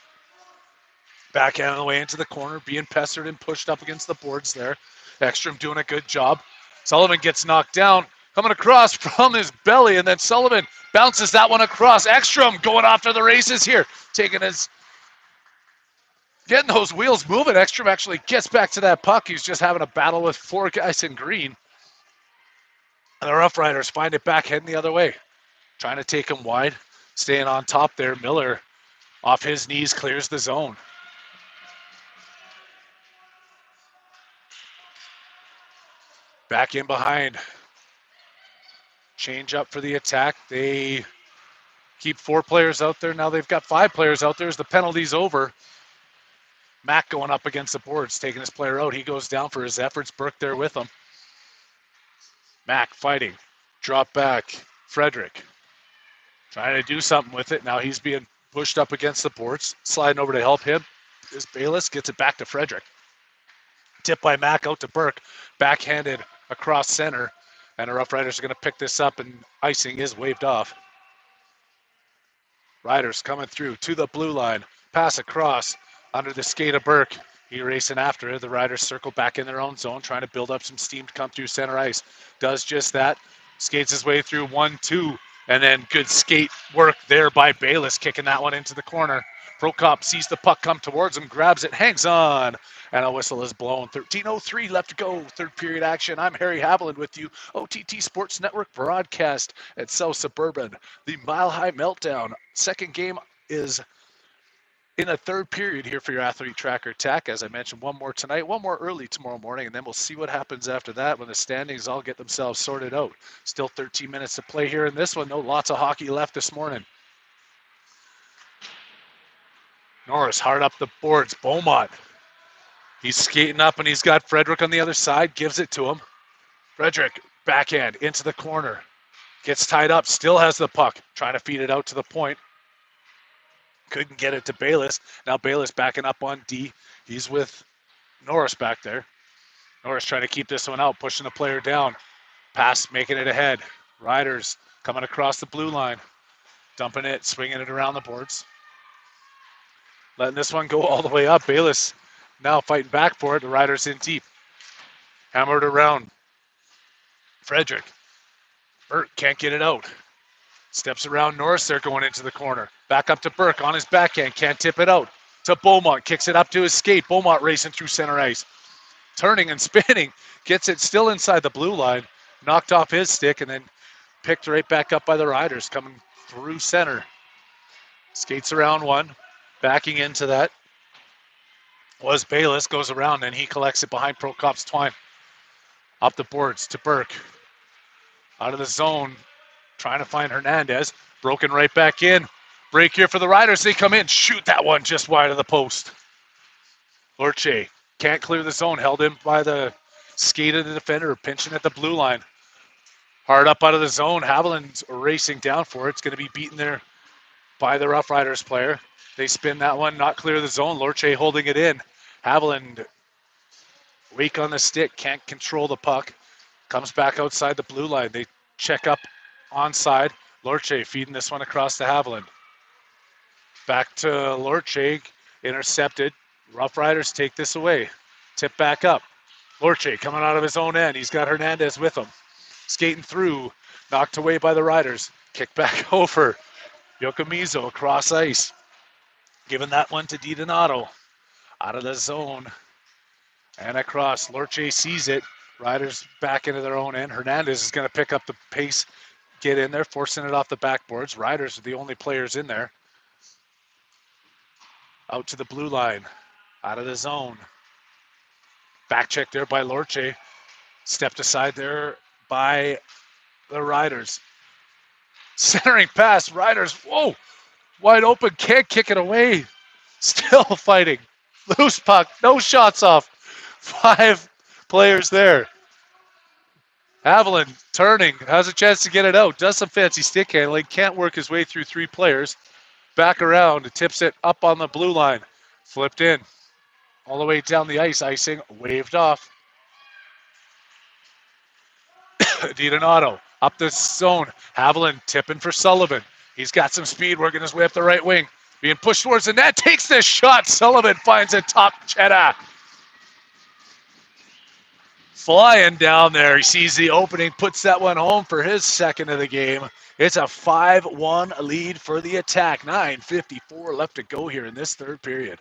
A: Backhand on the way into the corner, being pestered and pushed up against the boards there. Ekstrom doing a good job. Sullivan gets knocked down, coming across from his belly, and then Sullivan bounces that one across. Ekstrom going off to the races here, getting those wheels moving. Ekstrom actually gets back to that puck. He's just having a battle with four guys in green. And the Rough Riders find it back, heading the other way. Trying to take him wide, staying on top there. Miller off his knees clears the zone. Back in behind. Change up for the attack. They keep 4 players out there. Now they've got 5 players out there as the penalty's over. Mack going up against the boards, taking his player out. He goes down for his efforts. Burke there with him. Mack fighting. Drop back. Frederick trying to do something with it. Now he's being pushed up against the boards. Sliding over to help him. As Bayless gets it back to Frederick. Tip by Mack out to Burke. Backhanded across center. And the Rough Riders are going to pick this up, and icing is waved off. Riders coming through to the blue line. Pass across under the skate of Burke. He racing after it. The Riders circle back in their own zone, trying to build up some steam to come through center ice. Does just that. Skates his way through 1-2. And then good skate work there by Bayless, kicking that one into the corner. Prokop sees the puck come towards him, grabs it, hangs on, and a whistle is blown. 13:03 left to go, third period action. I'm Harry Haviland with you, OTT Sports Network broadcast at South Suburban. The Mile High Meltdown. Second game is in the third period here for your Athlete Tracker Tech. As I mentioned, one more tonight, one more early tomorrow morning, and then we'll see what happens after that when the standings all get themselves sorted out. Still 13 minutes to play here in this one, though. Lots of hockey left this morning. Norris hard up the boards. Beaumont. He's skating up, and he's got Frederick on the other side. Gives it to him. Frederick, backhand into the corner. Gets tied up, still has the puck. Trying to feed it out to the point. Couldn't get it to Bayless. Now Bayless backing up on D. He's with Norris back there. Norris trying to keep this one out, pushing the player down. Pass, making it ahead. Riders coming across the blue line. Dumping it, swinging it around the boards. Letting this one go all the way up. Bayless now fighting back for it. The Riders in deep. Hammered around. Frederick. Burt can't get it out. Steps around Norris there going into the corner. Back up to Burke on his backhand. Can't tip it out. To Beaumont. Kicks it up to his skate. Beaumont racing through center ice. Turning and spinning. Gets it still inside the blue line. Knocked off his stick and then picked right back up by the Riders coming through center. Skates around one. Backing into that was Bayless. Goes around and he collects it behind Prokop's twine. Up the boards to Burke. Out of the zone. Trying to find Hernandez. Broken right back in. Break here for the Riders. They come in. Shoot that one just wide of the post. Lorche can't clear the zone. Held in by the skate of the defender. Pinching at the blue line. Hard up out of the zone. Haviland's racing down for it. It's going to be beaten there by the Rough Riders player. They spin that one. Not clear the zone. Lorche holding it in. Haviland weak on the stick. Can't control the puck. Comes back outside the blue line. They check up onside. Lorche feeding this one across to Haviland. Back to Lorche, intercepted. Rough Riders take this away. Tip back up. Lorche coming out of his own end. He's got Hernandez with him. Skating through, knocked away by the Riders. Kick back over. Yokomizo across ice. Giving that one to DiDonato. Out of the zone. And across. Lorche sees it. Riders back into their own end. Hernandez is going to pick up the pace, get in there, forcing it off the backboards. Riders are the only players in there. Out to the blue line. Out of the zone. Back check there by Lorche. Stepped aside there by the Riders. Centering pass. Riders. Whoa. Wide open. Can't kick it away. Still fighting. Loose puck. No shots off. 5 players there. Haviland turning. Has a chance to get it out. Does some fancy stick handling. Can't work his way through 3 players. Back around. Tips it up on the blue line. Flipped in. All the way down the ice. Icing. Waved off. DiDonato up the zone. Haviland tipping for Sullivan. He's got some speed, working his way up the right wing. Being pushed towards the net. Takes the shot. Sullivan finds a top cheddar. Flying down there. He sees the opening, puts that one home for his second of the game. It's a 5-1 lead for the Attack. 9:54 left to go here in this third period.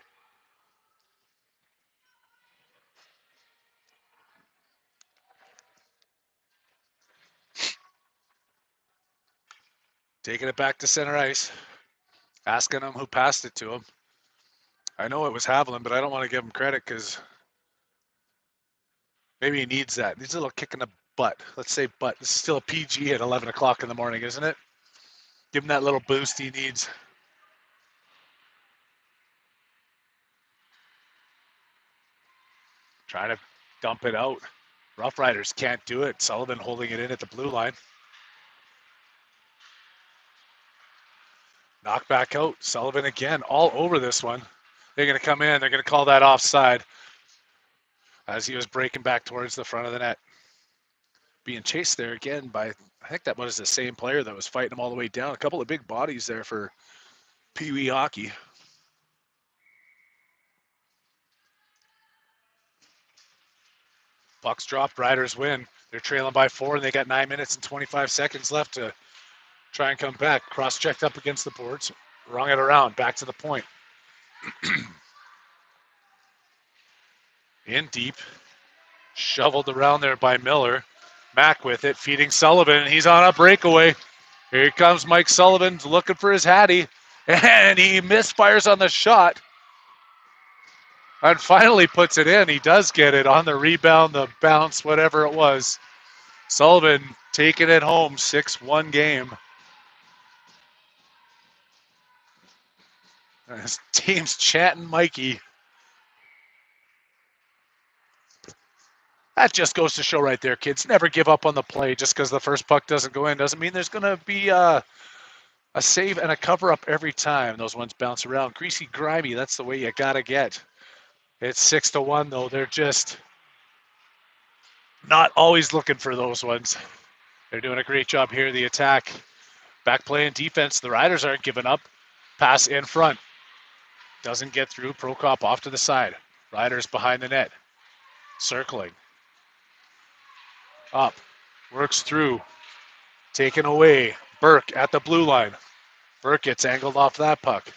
A: Taking it back to center ice. Asking him who passed it to him. I know it was Haviland, but I don't want to give him credit because maybe he needs that. Needs a little kick in the butt. Let's say butt. This is still a PG at 11 o'clock in the morning, isn't it? Give him that little boost he needs. Trying to dump it out. Rough Riders can't do it. Sullivan holding it in at the blue line. Knock back out. Sullivan again, all over this one. They're going to come in. They're going to call that offside as he was breaking back towards the front of the net. Being chased there again by, I think that was the same player that was fighting him all the way down. A couple of big bodies there for Pee-wee hockey. Pucks dropped. Riders win. They're trailing by 4, and they got 9 minutes and 25 seconds left to try and come back. Cross-checked up against the boards. Wrung it around. Back to the point. In deep. Shoveled around there by Miller. Mack with it, feeding Sullivan. He's on a breakaway. Here comes Mike Sullivan looking for his hattie. And he misfires on the shot. And finally puts it in. He does get it on the rebound, the bounce, whatever it was. Sullivan taking it home, 6-1 game. His team's chanting Mikey. That just goes to show right there, kids. Never give up on the play just because the first puck doesn't go in. Doesn't mean there's going to be a save and a cover up every time. Those ones bounce around. Greasy, grimy, that's the way you got to get. It's 6-1, though. They're just not always looking for those ones. They're doing a great job here. The attack, back play and defense. The Riders aren't giving up. Pass in front. Doesn't get through. Prokop off to the side. Riders behind the net. Circling. Up. Works through. Taken away. Burke at the blue line. Burke gets angled off that puck.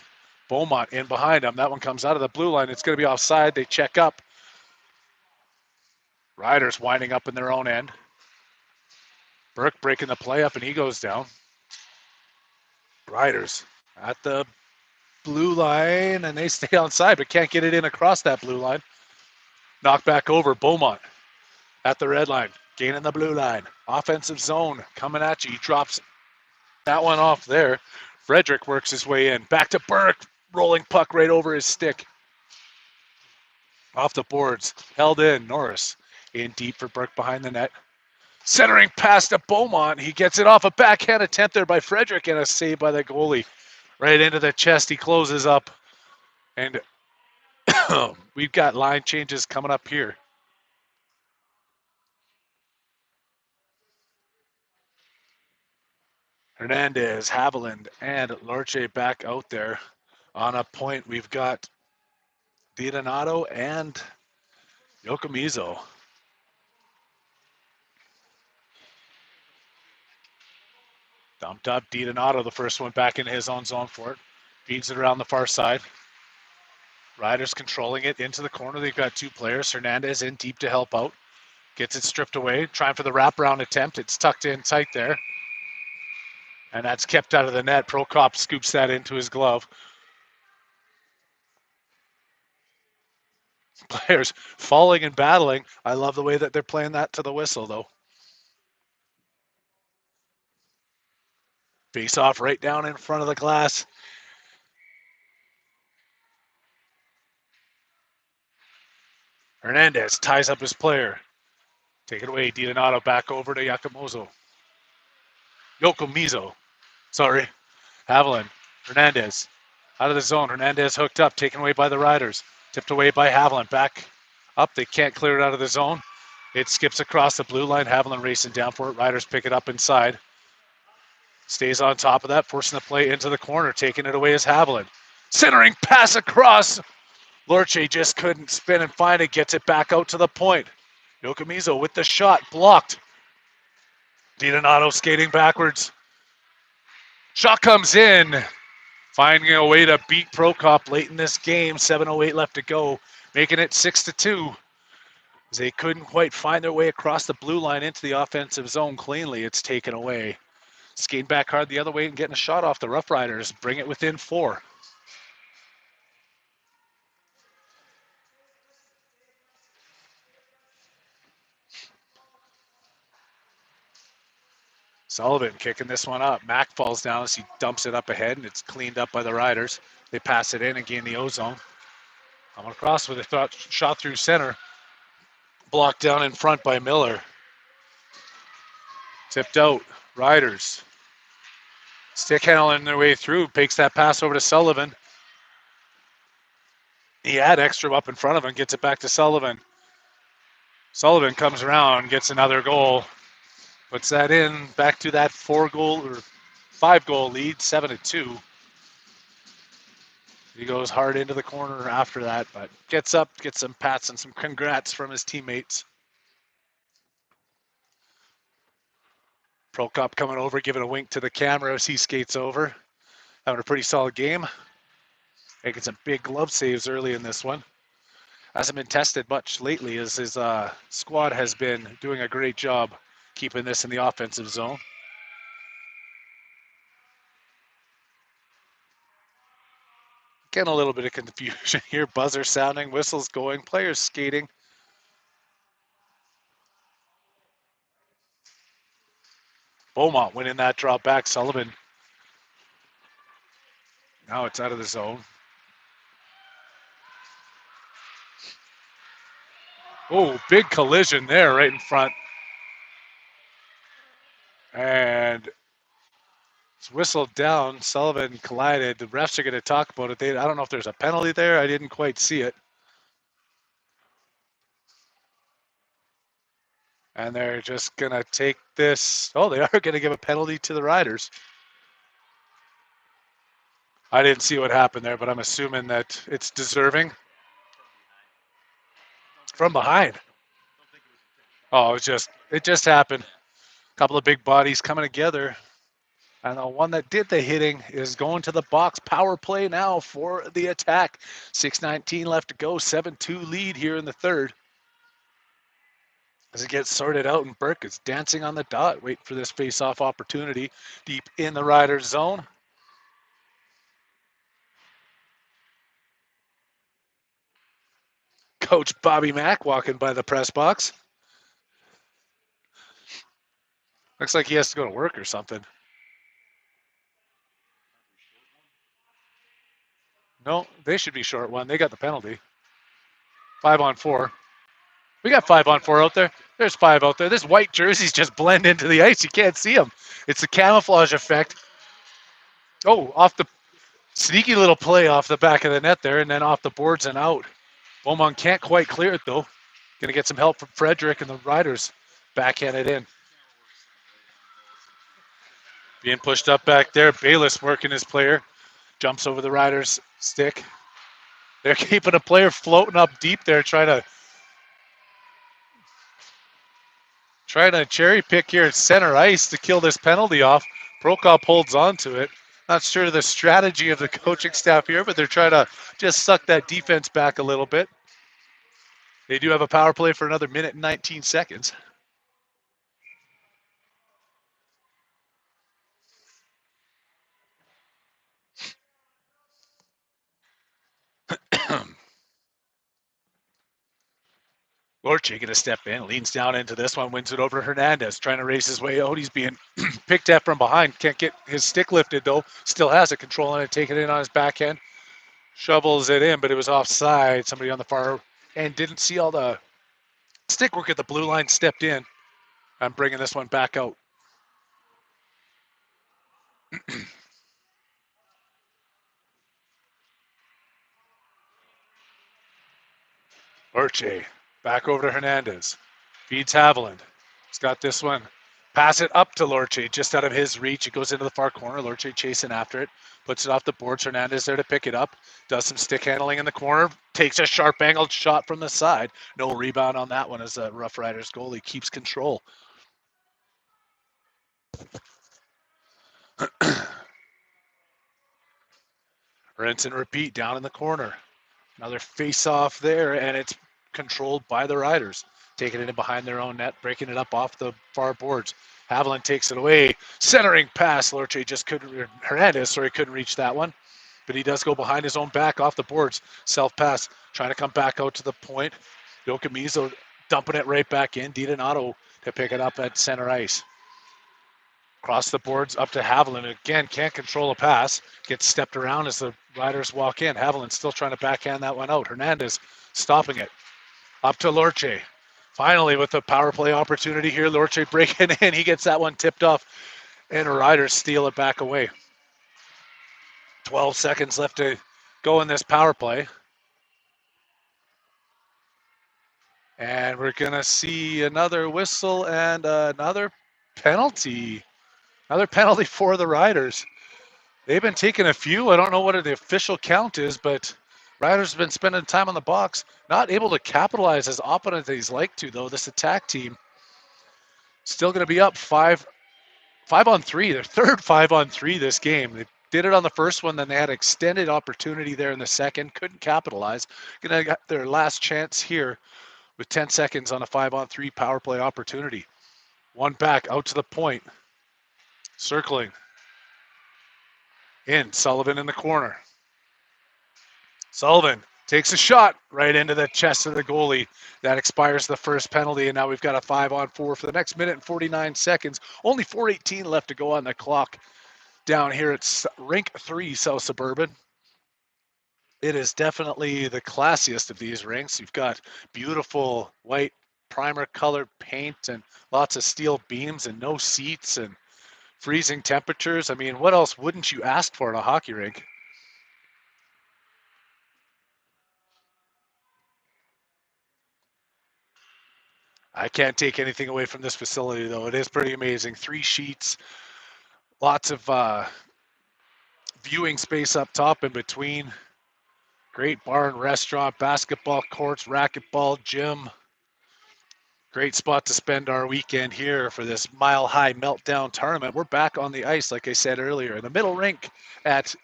A: Beaumont in behind him. That one comes out of the blue line. It's going to be offside. They check up. Riders winding up in their own end. Burke breaking the play up, and he goes down. Riders at the blue line, and they stay onside, but can't get it in across that blue line. Knocked back over. Beaumont at the red line. Gaining the blue line. Offensive zone coming at you. He drops that one off there. Frederick works his way in. Back to Burke. Rolling puck right over his stick. Off the boards. Held in. Norris in deep for Burke behind the net. Centering pass to Beaumont. He gets it off a backhand attempt there by Frederick and a save by the goalie. Right into the chest. He closes up. And we've got line changes coming up here. Hernandez, Haviland, and Lorche back out there. On a point, we've got DiDonato and Yokomizo. Dumped up. DiDonato, the first one back into his own zone for it. Feeds it around the far side. Riders controlling it into the corner. They've got two players. Hernandez in deep to help out. Gets it stripped away. Trying for the wraparound attempt. It's tucked in tight there. And that's kept out of the net. Prokop scoops that into his glove. Players falling and battling. I love the way that they're playing that to the whistle, though. Face off right down in front of the glass. Hernandez ties up his player. Take it away. DiDonato back over to Yokomizo. Sorry. Haviland. Hernandez. Out of the zone. Hernandez hooked up. Taken away by the Riders. Tipped away by Haviland. Back up. They can't clear it out of the zone. It skips across the blue line. Haviland racing down for it. Riders pick it up inside. Stays on top of that. Forcing the play into the corner. Taking it away is Haviland. Centering pass across. Lorche just couldn't spin and find it. Gets it back out to the point. Yokomizo with the shot. Blocked. DiDonato skating backwards. Shot comes in. Finding a way to beat Prokop late in this game. 7:08 left to go. Making it 6-2. They couldn't quite find their way across the blue line into the offensive zone cleanly. It's taken away. Skating back hard the other way and getting a shot off the Rough Riders. Bring it within 4. Sullivan kicking this one up. Mack falls down as he dumps it up ahead, and it's cleaned up by the Riders. They pass it in and gain the O-zone. Coming across with a shot through center. Blocked down in front by Miller. Tipped out. Riders. Stick handling their way through. Takes that pass over to Sullivan. He had extra up in front of him. Gets it back to Sullivan. Sullivan comes around, gets another goal. Puts that in, back to that 5-goal lead, 7-2. He goes hard into the corner after that, but gets up, gets some pats and some congrats from his teammates. Prokop coming over, giving a wink to the camera as he skates over. Having a pretty solid game. Making some big glove saves early in this one. Hasn't been tested much lately as his squad has been doing a great job keeping this in the offensive zone. Getting a little bit of confusion here. Buzzer sounding, whistles going, players skating. Beaumont winning that drop back. Sullivan. Now it's out of the zone. Oh, big collision there right in front. And it's whistled down. Sullivan collided. The refs are going to talk about it. I don't know if there's a penalty there. I didn't quite see it. And they're just going to take this. Oh, they are going to give a penalty to the Riders. I didn't see what happened there, but I'm assuming that it's deserving. From behind. Oh, it just happened. A couple of big bodies coming together. And the one that did the hitting is going to the box. Power play now for the attack. 6:19 left to go. 7-2 lead here in the third. As it gets sorted out, and Burke is dancing on the dot, waiting for this face-off opportunity deep in the Riders' zone. Coach Bobby Mack walking by the press box. Looks like he has to go to work or something. No, they should be short one. They got the penalty. 5-on-4. We got 5-on-4 out there. There's 5 out there. This white jerseys just blend into the ice. You can't see them. It's the camouflage effect. Oh, off the sneaky little play off the back of the net there, and then off the boards and out. Beaumont can't quite clear it, though. Going to get some help from Frederick, and the Riders backhand it in. Being pushed up back there. Bayless working his player. Jumps over the Riders' stick. They're keeping a player floating up deep there, trying to cherry pick here at center ice to kill this penalty off. Prokop holds on to it. Not sure the strategy of the coaching staff here, but they're trying to just suck that defense back a little bit. They do have a power play for another minute and 19 seconds. Lorche going to step in, leans down into this one, wins it over to Hernandez, trying to race his way out. He's being picked at from behind. Can't get his stick lifted, though. Still has it, controlling it, taking it in on his backhand. Shovels it in, but it was offside. Somebody on the far end didn't see all the stick work at the blue line, stepped in. I'm bringing this one back out. Lorche back over to Hernandez. Feeds Haviland. He's got this one. Pass it up to Lorche, just out of his reach. It goes into the far corner. Lorche chasing after it. Puts it off the boards. Hernandez there to pick it up. Does some stick handling in the corner. Takes a sharp angled shot from the side. No rebound on that one as the Rough Riders goalie keeps control. Rinse and repeat down in the corner. Another face-off there, and it's controlled by the Riders. Taking it in behind their own net, breaking it up off the far boards. Haviland takes it away. Centering pass. Lorche just couldn't, Hernandez, couldn't reach that one. But he does go behind his own back off the boards. Self-pass, trying to come back out to the point. Yokamizo dumping it right back in. DiDonato to pick it up at center ice. Across the boards up to Haviland. Again, can't control a pass. Gets stepped around as the Riders walk in. Haviland still trying to backhand that one out. Hernandez stopping it. Up to Lorche. Finally, with a power play opportunity here, Lorche breaking in. He gets that one tipped off, and the Riders steal it back away. 12 seconds left to go in this power play. And we're going to see another whistle and another penalty. Another penalty for the Riders. They've been taking a few. I don't know what the official count is, but Riders have been spending time on the box. Not able to capitalize as often as they'd like to, though. This attack team still going to be up 5-on-3. Their third 5-on-3 this game. They've Did it on the first one, then they had extended opportunity there in the second, couldn't capitalize. Gonna get their last chance here with 10 seconds on a 5-on-3 power play opportunity. One back out to the point, circling in, Sullivan in the corner. Sullivan takes a shot right into the chest of the goalie. That expires the first penalty, and now we've got a 5-on-4 for the next minute and 49 seconds. Only 4:18 left to go on the clock down here at Rink 3, South Suburban. It is definitely the classiest of these rinks. You've got beautiful white primer colored paint and lots of steel beams and no seats and freezing temperatures. I mean, what else wouldn't you ask for in a hockey rink? I can't take anything away from this facility, though. It is pretty amazing. 3 sheets, lots of viewing space up top and between. Great bar and restaurant, basketball courts, racquetball, gym. Great spot to spend our weekend here for this Mile High Meltdown tournament. We're back on the ice, like I said earlier, in the middle rink at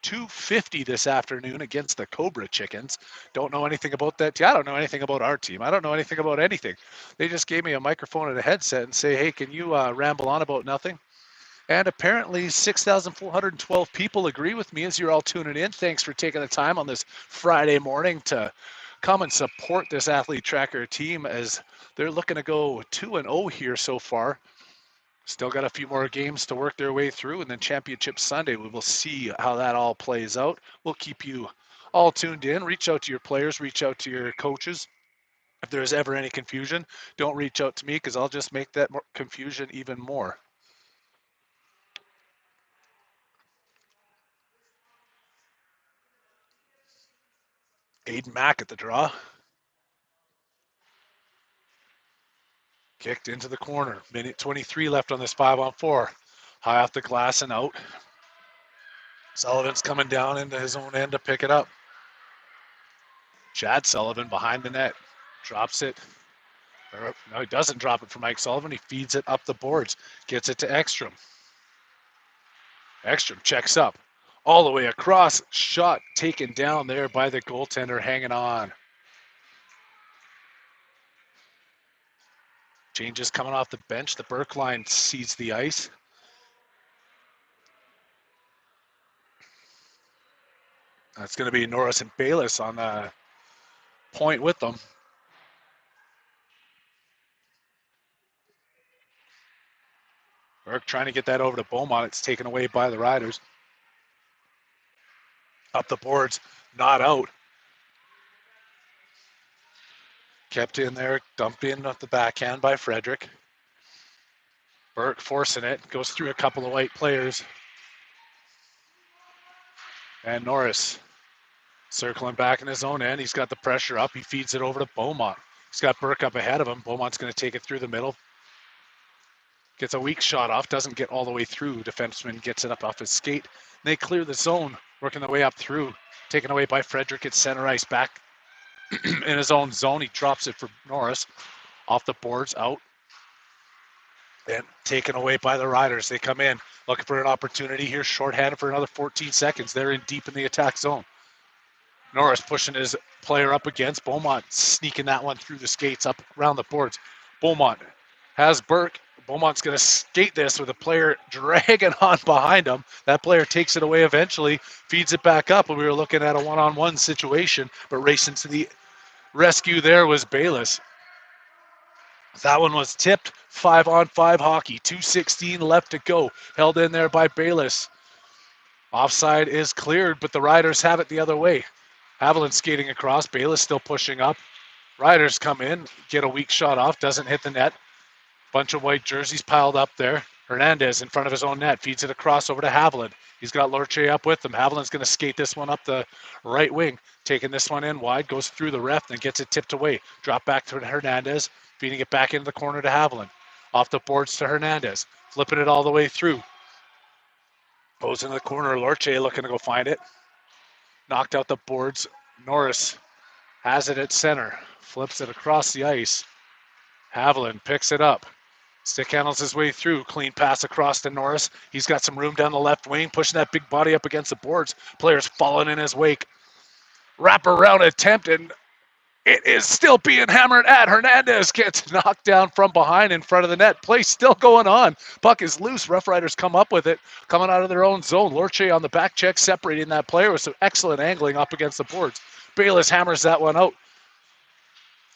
A: 2:50 this afternoon against the Cobra Chickens. Don't know anything about that. I don't know anything about our team. I don't know anything about anything. They just gave me a microphone and a headset and say, hey, can you ramble on about nothing? And apparently 6,412 people agree with me as you're all tuning in. Thanks for taking the time on this Friday morning to come and support this Athlete Tracker team as they're looking to go 2-0 here so far. Still got a few more games to work their way through, and then Championship Sunday, we will see how that all plays out. We'll keep you all tuned in. Reach out to your players, reach out to your coaches. If there's ever any confusion, don't reach out to me because I'll just make that confusion even more. Aiden Mack at the draw. Kicked into the corner. Minute 23 left on this 5-on-4. High off the glass and out. Sullivan's coming down into his own end to pick it up. Chad Sullivan behind the net. Drops it. No, he doesn't drop it for Mike Sullivan. He feeds it up the boards. Gets it to Ekstrom. Ekstrom checks up. All the way across. Shot taken down there by the goaltender hanging on. Changes coming off the bench. The Burke line sees the ice. That's going to be Norris and Bayless on the point with them. Burke trying to get that over to Beaumont. It's taken away by the Riders. Up the boards, not out. Kept in there, dumped in off the backhand by Frederick. Burke forcing it, goes through a couple of white players. And Norris circling back in his own end. He's got the pressure up. He feeds it over to Beaumont. He's got Burke up ahead of him. Beaumont's going to take it through the middle. Gets a weak shot off, doesn't get all the way through. Defenseman gets it up off his skate. They clear the zone, working their way up through. Taken away by Frederick at center ice, back in his own zone. He drops it for Norris. Off the boards, out. And taken away by the Riders. They come in, looking for an opportunity here, shorthanded for another 14 seconds. They're in deep in the attack zone. Norris pushing his player up against Beaumont, sneaking that one through the skates up around the boards. Beaumont has Burke. Beaumont's going to skate this with a player dragging on behind him. That player takes it away eventually, feeds it back up, and we were looking at a one-on-one situation, but racing to the rescue there was Bayless. That one was tipped. 5-on-5 hockey. 2:16 left to go. Held in there by Bayless. Offside is cleared, but the Riders have it the other way. Haviland skating across. Bayless still pushing up. Riders come in, get a weak shot off, doesn't hit the net. Bunch of white jerseys piled up there. Hernandez in front of his own net, feeds it across over to Haviland. He's got Lorche up with him. Haviland's going to skate this one up the right wing, taking this one in wide, goes through the ref, then gets it tipped away. Drop back to Hernandez, feeding it back into the corner to Haviland. Off the boards to Hernandez, flipping it all the way through. Goes into the corner, Lorche looking to go find it. Knocked out the boards. Norris has it at center, flips it across the ice. Haviland picks it up. Stick handles his way through. Clean pass across to Norris. He's got some room down the left wing, pushing that big body up against the boards. Players following in his wake. Wrap around attempt, and it is still being hammered at. Hernandez gets knocked down from behind in front of the net. Play still going on. Puck is loose. Rough Riders come up with it, coming out of their own zone. Lorche on the back check, separating that player with some excellent angling up against the boards. Bayless hammers that one out.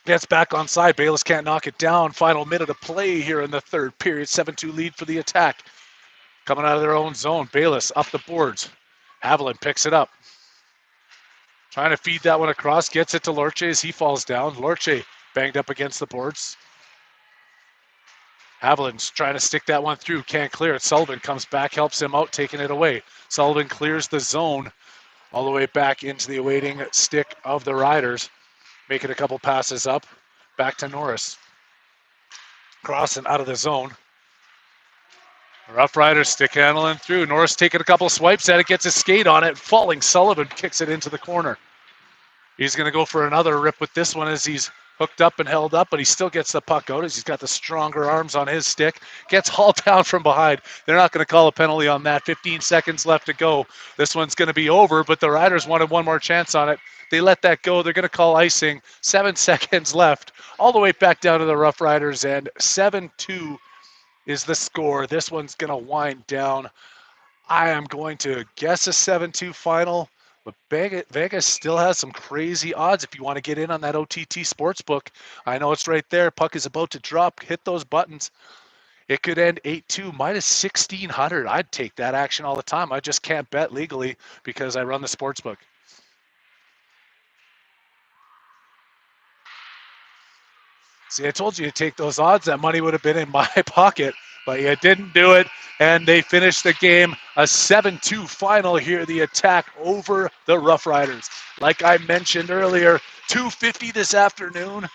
A: Gets back on side. Bayless can't knock it down. Final minute of play here in the third period. 7-2 lead for the Attack. Coming out of their own zone. Bayless up the boards. Haviland picks it up. Trying to feed that one across. Gets it to Lorche as he falls down. Lorche banged up against the boards. Haviland's trying to stick that one through. Can't clear it. Sullivan comes back, helps him out, taking it away. Sullivan clears the zone all the way back into the awaiting stick of the Riders. Making a couple passes up. Back to Norris. Crossing out of the zone. Rough Riders stick handling through. Norris taking a couple swipes at it, gets his skate on it. Falling Sullivan kicks it into the corner. He's going to go for another rip with this one as he's hooked up and held up, but he still gets the puck out as he's got the stronger arms on his stick. Gets hauled down from behind. They're not going to call a penalty on that. 15 seconds left to go. This one's going to be over, but the Riders wanted one more chance on it. They let that go. They're going to call icing. 7 seconds left. All the way back down to the Rough Riders, and 7-2 is the score. This one's going to wind down. I am going to guess a 7-2 final, but Vegas still has some crazy odds if you want to get in on that OTT Sportsbook. I know it's right there. Puck is about to drop. Hit those buttons. It could end 8-2, minus 1,600. I'd take that action all the time. I just can't bet legally because I run the Sportsbook. See, I told you to take those odds. That money would have been in my pocket, but you didn't do it. And they finished the game a 7-2 final here. The Attack over the Rough Riders. Like I mentioned earlier, 2:50 this afternoon.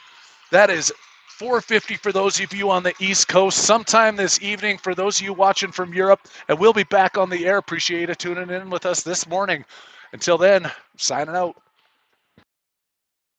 A: That is 4:50 for those of you on the East Coast. Sometime this evening for those of you watching from Europe. And we'll be back on the air. Appreciate you tuning in with us this morning. Until then, signing out.